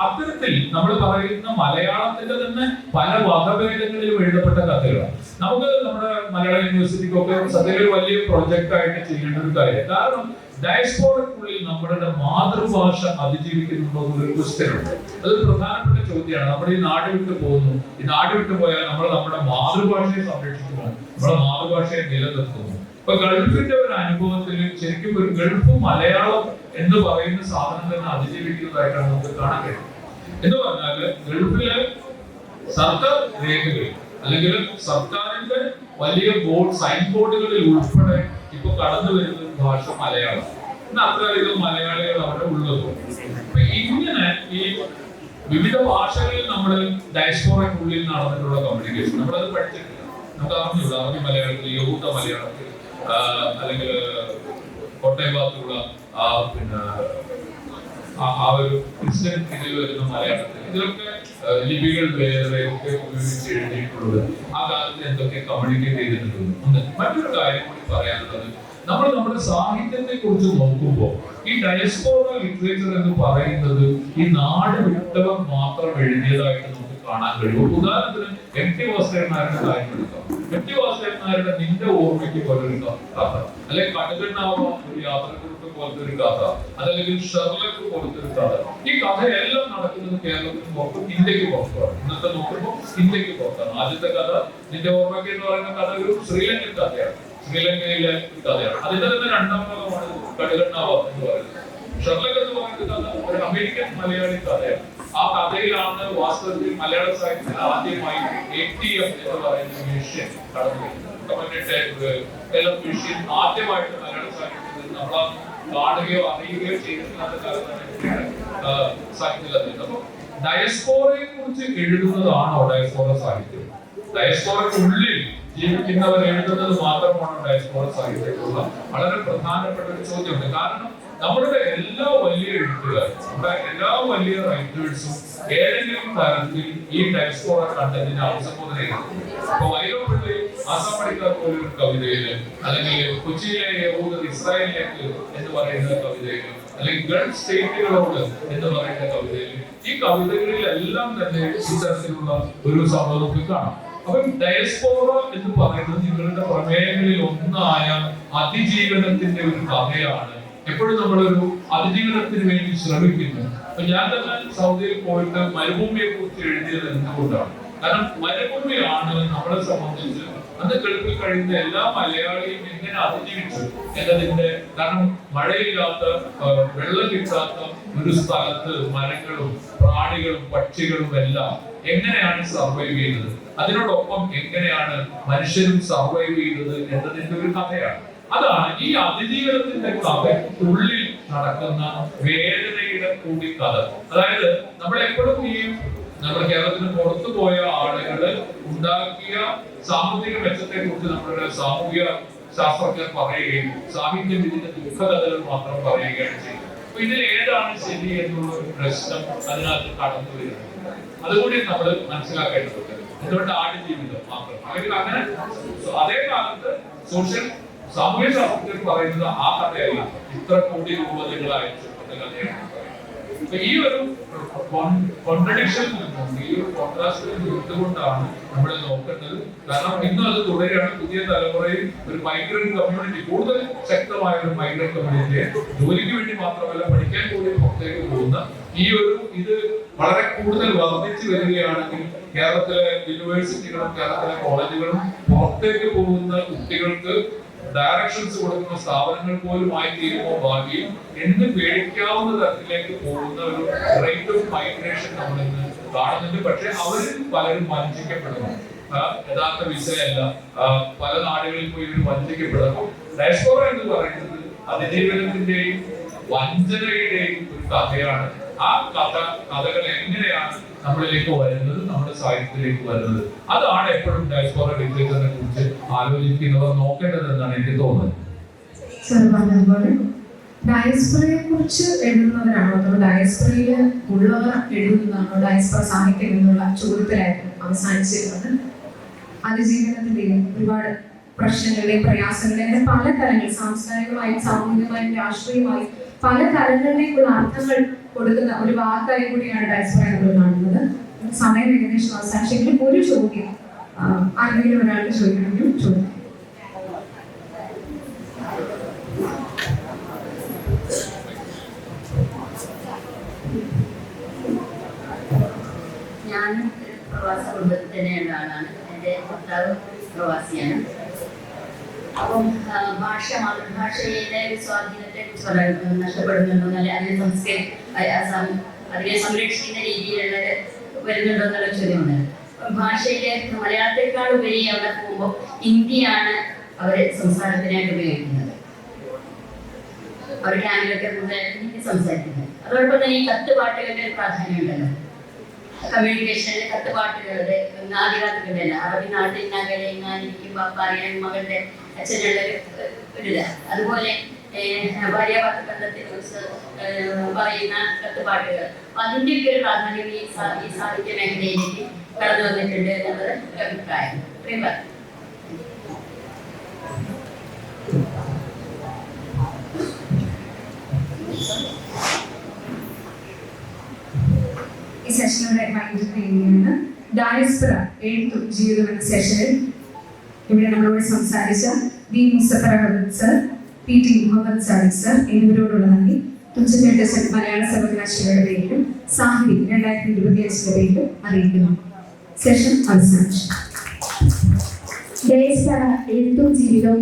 അത്തരത്തിൽ നമ്മൾ പറയുന്ന മലയാളത്തിന്റെ തന്നെ പല വകഭേദങ്ങളിലും എഴുതപ്പെട്ട കഥകളാണ്. നമുക്ക് നമ്മുടെ മലയാളം യൂണിവേഴ്സിറ്റിക്കൊക്കെ സത്യത്തിൽ വലിയ പ്രൊജക്ട് ആയിട്ട് ചെയ്യേണ്ട ഒരു കാര്യം. കാരണം ഡയസ്പോറയ്ക്കുള്ളിൽ നമ്മുടെ മാതൃഭാഷ അതിജീവിക്കുന്നുണ്ടോ എന്നൊരു ക്വസ്റ്റ്യൻ ഉണ്ട്. അതൊരു പ്രധാനപ്പെട്ട ചോദ്യമാണ്. നമ്മൾ ഈ നാട് വിട്ടു പോകുന്നു, ഈ നാട് വിട്ടു പോയാൽ നമ്മൾ നമ്മുടെ മാതൃഭാഷയെ സംരക്ഷിക്കുന്നു, നമ്മുടെ മാതൃഭാഷയെ നിലനിർത്തുന്നു. ഇപ്പൊ ഗൾഫിന്റെ ഒരു അനുഭവത്തിൽ ശരിക്കും ഒരു ഗൾഫ് മലയാളം എന്ന് പറയുന്ന സാധനം തന്നെ അതിജീവിക്കുന്നതായിട്ടാണ് നമുക്ക് കാണാൻ കഴിയും. എന്ന് പറഞ്ഞാല് ഗൾഫിലെ സർക്കാർ രേഖകൾ അല്ലെങ്കിൽ സർക്കാരിന്റെ വലിയ സൈൻ ബോർഡുകളിൽ ഉൾപ്പെടെ ഇപ്പൊ കടന്നു വരുന്ന ഭാഷ മലയാളം. അത്രയധികം മലയാളികൾ അവിടെ ഉള്ളത്. അപ്പൊ ഇങ്ങനെ ഈ വിവിധ ഭാഷകളിൽ നമ്മൾ ഡയസ്പോറയ്ക്കുള്ളിൽ നടന്നിട്ടുള്ള കമ്മ്യൂണിക്കേഷൻ നമ്മളത് പഠിച്ചിട്ടില്ല. നമുക്ക് അറിഞ്ഞില്ല. അറബി മലയാളത്തിൽ, യഹൂദ മലയാളത്തിൽ, അല്ലെങ്കിൽ കോട്ടയം ഭാഗത്തുള്ള പിന്നെ ആ ഒരു ക്രിസ്ത്യൻ ഇതിൽ വരുന്ന മലയാളത്തിൽ, ഇതിലൊക്കെ ലിപികൾ വേറെ ഒക്കെ ഉപയോഗിച്ച് എഴുതിയിട്ടുള്ളത് ആ കാലത്ത് എന്തൊക്കെ കമ്മ്യൂണിക്കേറ്റ് ചെയ്തിട്ടുണ്ട്. മറ്റൊരു കാര്യം കൂടി പറയാനുള്ളത്, നമ്മൾ നമ്മുടെ സാഹിത്യത്തെ കുറിച്ച് നോക്കുമ്പോൾ ഈ ഡയസ്പോറ ലിറ്ററേച്ചർ എന്ന് പറയുന്നത് ഈ നാട് വിട്ടവർ മാത്രം എഴുതിയതായിട്ട് നമുക്ക് കാണാൻ കഴിയും. ഉദാഹരണത്തിന് എം.ടി. വാസുദേവനാരുടെ കാര്യം എടുക്കാം. എം.ടി. വാസുദേവനാരുടെ നിന്റെ ഓർമ്മയ്ക്ക് പോലൊരു കഥ, അല്ലെങ്കിൽ കടുകണ്ണാവ ഒരു യാത്രക്കുറിപ്പ് പോലത്തെ ഒരു കഥ, അതല്ലെങ്കിൽ ഷെർലക്ക് പോലത്തെ ഒരു കഥ. ഈ കഥയെല്ലാം നടക്കുന്നത് കേരളത്തിന് പുറത്തും ഇന്ത്യക്ക് പുറത്താണ്. ഇന്നത്തെ നോക്കുമ്പോൾ ഇന്ത്യക്ക് പുറത്താണ്. ആദ്യത്തെ കഥ നിന്റെ ഓർമ്മയ്ക്ക് എന്ന് പറയുന്ന കഥ ഒരു ശ്രീലങ്കൻ കഥയാണ്, ശ്രീലങ്കയിലെ ഒരു കഥയാണ്. അതിന്റെ തന്നെ രണ്ടാം ഭാഗമാണ് കടുകണ്ണാവ എന്ന് പറയുന്നത്. ഷെർലക്ക് എന്ന് പറയുന്ന കഥ ഒരു അമേരിക്കൻ മലയാളി കഥയാണ്. ആ കഥയിലാണ് വാസ്തവത്തിൽ മലയാള സാഹിത്യത്തിൽ ആദ്യമായി ATM എന്ന് പറയുന്ന വിഷയം കടന്നു വരുന്നത്. വിഷയം ആദ്യമായിട്ട് മലയാള സാഹിത്യത്തിൽ നമ്മൾ കാണുകയോ അറിയുകയോ ചെയ്തിട്ടുള്ള സാഹിത്യത്തിൽ. അപ്പൊ ഡയസ്പോറയെ കുറിച്ച് എഴുതുന്നതാണോ ഡയസ്പോറ സാഹിത്യം? ഡയസ്പോറയ്ക്കുള്ളിൽ ജീവിക്കുന്നവർ എഴുതുന്നത് മാത്രമാണോ ഡയസ്പോറ സാഹിത്യത്തിലുള്ള വളരെ പ്രധാനപ്പെട്ട ഒരു ചോദ്യമുണ്ട്. കാരണം നമ്മളുടെ എല്ലാ വലിയ എഴുത്തുകാരും, നമ്മുടെ എല്ലാ വലിയ റൈറ്റേഴ്സും ഏതെങ്കിലും തരത്തിൽ ഈ ഡയസ്പോറ കണ്ടതിനെ അഭിസംബോധന ചെയ്യുന്നു. ഇപ്പൊ വൈലോപ്പിള്ളി ആസാം പണിക്കർ പോലൊരു കവിതയില്, അല്ലെങ്കിൽ കൊച്ചിയിലെ യഹൂദർ ഇസ്രായേലിലേക്ക് എന്ന് പറയുന്ന കവിതയില്, അല്ലെങ്കിൽ ഗൾഫ് സ്റ്റേറ്റുകളോട് എന്ന് പറയുന്ന കവിതയില്, ഈ കവിതകളിലെല്ലാം തന്നെ ഇത്തരത്തിലുള്ള ഒരു സംഭവം കാണാം. അപ്പൊ ഡയസ്പോറ എന്ന് പറയുന്നത് നിങ്ങളുടെ പ്രമേയങ്ങളിൽ ഒന്നായ അതിജീവനത്തിന്റെ ഒരു കഥയാണ്. എപ്പോഴും നമ്മളൊരു അതിജീവനത്തിന് വേണ്ടി ശ്രമിക്കുന്നു. അപ്പൊ ഞാൻ തന്നെ സൗദിയിൽ പോയിട്ട് മരുഭൂമിയെ കുറിച്ച് എഴുതിയത് എന്തുകൊണ്ടാണ്? കാരണം മരുഭൂമിയാണ് നമ്മളെ സംബന്ധിച്ച് അന്ന് ഗൾഫിൽ കഴിയുന്ന എല്ലാ മലയാളിയും എങ്ങനെ അതിജീവിച്ചു എന്നതിന്റെ. കാരണം മഴയില്ലാത്ത, വെള്ളം കിട്ടാത്ത ഒരു സ്ഥലത്ത് മരങ്ങളും പ്രാണികളും പക്ഷികളും എല്ലാം എങ്ങനെയാണ് സർവൈവ് ചെയ്യുന്നത്, അതിനോടൊപ്പം എങ്ങനെയാണ് മനുഷ്യരും സർവൈവ് ചെയ്യുന്നത് എന്നതിന്റെ ഒരു കഥയാണ്. അതാണ് ഈ അതിജീവനത്തിന്റെ കഥയ്ക്കുള്ളിൽ നടക്കുന്ന വേദനയുടെ കൂടി കഥ. അതായത് നമ്മളെപ്പോഴും ഈ നമ്മുടെ കേരളത്തിന് പുറത്തു പോയ ആളുകള് ഉണ്ടാക്കിയ സാമ്പത്തിക മെച്ചത്തെ കുറിച്ച് നമ്മുടെ സാമൂഹിക ശാസ്ത്രജ്ഞർ പറയുകയും സാഹിത്യം ഇതിന്റെ ദുഃഖകഥകൾ മാത്രം പറയുകയാണ് ചെയ്യുന്നത്. അപ്പൊ ഇതിൽ ഏതാണ് ശരി എന്നുള്ള ഒരു പ്രശ്നം അതിനകത്ത് കടന്നു വരുന്നത്. അതുകൂടി നമ്മൾ മനസ്സിലാക്കേണ്ടതുണ്ട്. എന്തുകൊണ്ട് ആടുജീവിതം മാത്രം, അല്ലെങ്കിൽ അങ്ങനെ അതേ കാലത്ത് സാമൂഹ്യ ശാസ്ത്രജ്ഞർ പറയുന്നത് ആ കഥയല്ല, ഇത്ര കോടി രൂപ നിങ്ങൾ അയച്ചിട്ടുള്ള കഥയാണ്. അപ്പൊ ഈ ഒരു കോൺട്രഡിക്ഷൻ, ഈ ഒരു കോൺട്രാസ്റ്റിൽ നിന്നുകൊണ്ടാണ് നമ്മൾ നോക്കേണ്ടത്. കാരണം ഇന്നും അത് തുടരുകയാണ്. പുതിയ തലമുറയിൽ ഒരു മൈഗ്രന്റ് കമ്മ്യൂണിറ്റി, കൂടുതൽ ശക്തമായ ഒരു മൈഗ്രന്റ് കമ്മ്യൂണിറ്റിയെ ജോലിക്ക് വേണ്ടി മാത്രമല്ല പഠിക്കാൻ കൂടി പുറത്തേക്ക് പോകുന്ന ഈ ഒരു ഇത് വളരെ കൂടുതൽ വർദ്ധിച്ചു വരികയാണെങ്കിൽ കേരളത്തിലെ യൂണിവേഴ്സിറ്റികളും കേരളത്തിലെ കോളേജുകളും പുറത്തേക്ക് പോകുന്ന കുട്ടികൾക്ക് ഡയറക്ഷൻസ് കൊടുക്കുന്ന സ്ഥാപനങ്ങൾ പോലും ആയി തീരുമോ ഭാവിയിൽ എന്ന് പേടിക്കാവുന്ന തരത്തിലേക്ക് പോകുന്ന ഒരു റേറ്റ് ഓഫ് മൈഗ്രേഷൻ നമ്മൾ ഇന്ന് കാണുന്നുണ്ട്. പക്ഷെ അവരിൽ പലരും വഞ്ചിക്കപ്പെടുന്നു. യഥാർത്ഥ വിസയല്ല, പല നാടുകളിൽ പോയി ഇവർ വഞ്ചിക്കപ്പെടുന്നു. ഡയസ്പോറ എന്ന് പറയുന്നത് അതിജീവനത്തിന്റെയും വഞ്ചനയുടെയും ഒരു കഥയാണ്. ആ കഥകൾ എങ്ങനെയാണ് നമ്മളിലേക്ക് വരുന്നത്, നമ്മുടെ സാഹിത്യത്തിലേക്ക് വരുന്നത്, അതാണ് എപ്പോഴും ഡയസ്പോറ ലിറ്ററേച്ചറിനെ കുറിച്ച് ആലോചിക്കുന്നവർ നോക്കേണ്ടത് എന്നാണ് എനിക്ക് തോന്നുന്നത്. ഡയസ്പൊറയെ കുറിച്ച് എഴുതുന്നവരാണോ അതോ ഡയസ്പൊറയിൽ ഉള്ളവർ എഴുതുന്നതാണോ ഡയസ്പൊറ സാഹിത്യം എന്നുള്ള ചോദ്യത്തിലായിരുന്നു അവസാനിച്ചിരുന്നത്. അതിജീവനത്തിന്റെയും ഒരുപാട് പ്രശ്നങ്ങളുടെയും പ്രയാസങ്ങളുടെയും അങ്ങനെ പല തലങ്ങൾ, സാംസ്കാരികമായും സാമൂഹികമായും രാഷ്ട്രീയമായും പല തലങ്ങളിലേക്കുള്ള അർത്ഥങ്ങൾ കൊടുക്കുന്ന ഒരു വാക്കായി കൂടിയാണ് ഡയസ്പൊറ നമ്മൾ കാണുന്നത്. സമയം ഏകദേശം അവസാനിച്ചെങ്കിലും ഒരു ചോദ്യം ആരെങ്കിലും ഒരാൾക്ക് ചോദിക്കണമെങ്കിൽ ചോദിക്കും. ഞാൻ പ്രവാസ കുടുംബത്തിൽ തന്നെയുള്ള ആളാണ്. എൻ്റെ ഭർത്താവ് പ്രവാസിയാണ്. അപ്പം മാതൃഭാഷയിലെ ഒരു സ്വാധീനത്തെ കുറിച്ച് നഷ്ടപ്പെടുന്നുണ്ടോ അല്ലെങ്കിൽ അതിനെ സംരക്ഷിക്കുന്ന രീതിയിലുള്ള വരുന്നുണ്ടോ എന്നുള്ള ചോദ്യമുണ്ട്. ഭാഷയിലെ മലയാളത്തെക്കാൾ ഉപരി അവിടെ പോകുമ്പോൾ ഹിന്ദിയാണ് അവർ സംസാരത്തിനായിട്ട് ഉപയോഗിക്കുന്നത്. അവർ ക്യാമ്പിലൊക്കെ കൂടുതലായിട്ട് ഹിന്ദി സംസാരിക്കുന്നത്. അതോടൊപ്പം തന്നെ ഈ കത്തുപാട്ടുകളുടെ ഒരു പ്രാധാന്യം ഉണ്ടല്ലോ. കമ്മ്യൂണിക്കേഷനിലെ കത്തുപാട്ടുകളുടെ ആദിവാസികളുടെ അറബി നാട്ടിൽ നഗരെ ഞാനിരിക്കും പറയാൻ മകളുടെ അച്ഛനുള്ള ഒരിത്. അതുപോലെ ഭാര്യ ബന്ധത്തെ കുറിച്ച് പറയുന്ന കത്തുപാട്ടുകൾ. അപ്പൊ അതിൻ്റെയൊക്കെ ഒരു പ്രാധാന്യം ഈ സാഹിത്യ മേഖലയിലേക്ക് കടന്നു വന്നിട്ടുണ്ട് എന്നുള്ളത് അഭിപ്രായം. ഈ സെഷനിലൂടെ വൈകിട്ട് ചെയ്യുകയാണ്. ഡയസ്പൊറ എഴുത്തും ജീവിതം എന്ന സെഷനിൽ ഇവിടെ നമ്മളോട് സംസാരിച്ച V Muzaffar Ahmed sir, PT Muhammad Sadiq sir എന്നിവരോടുള്ള നന്ദി തുഞ്ചത്തെഴുത്തച്ഛൻ മലയാള സർവകലാശാലയുടെ പേരിലും സാഹിതി 2025 പേരിലും അറിയിക്കുന്നു. സെഷൻ അവസാനിച്ചു. ഡയസ്പൊറ എഴുത്തും ജീവിതവും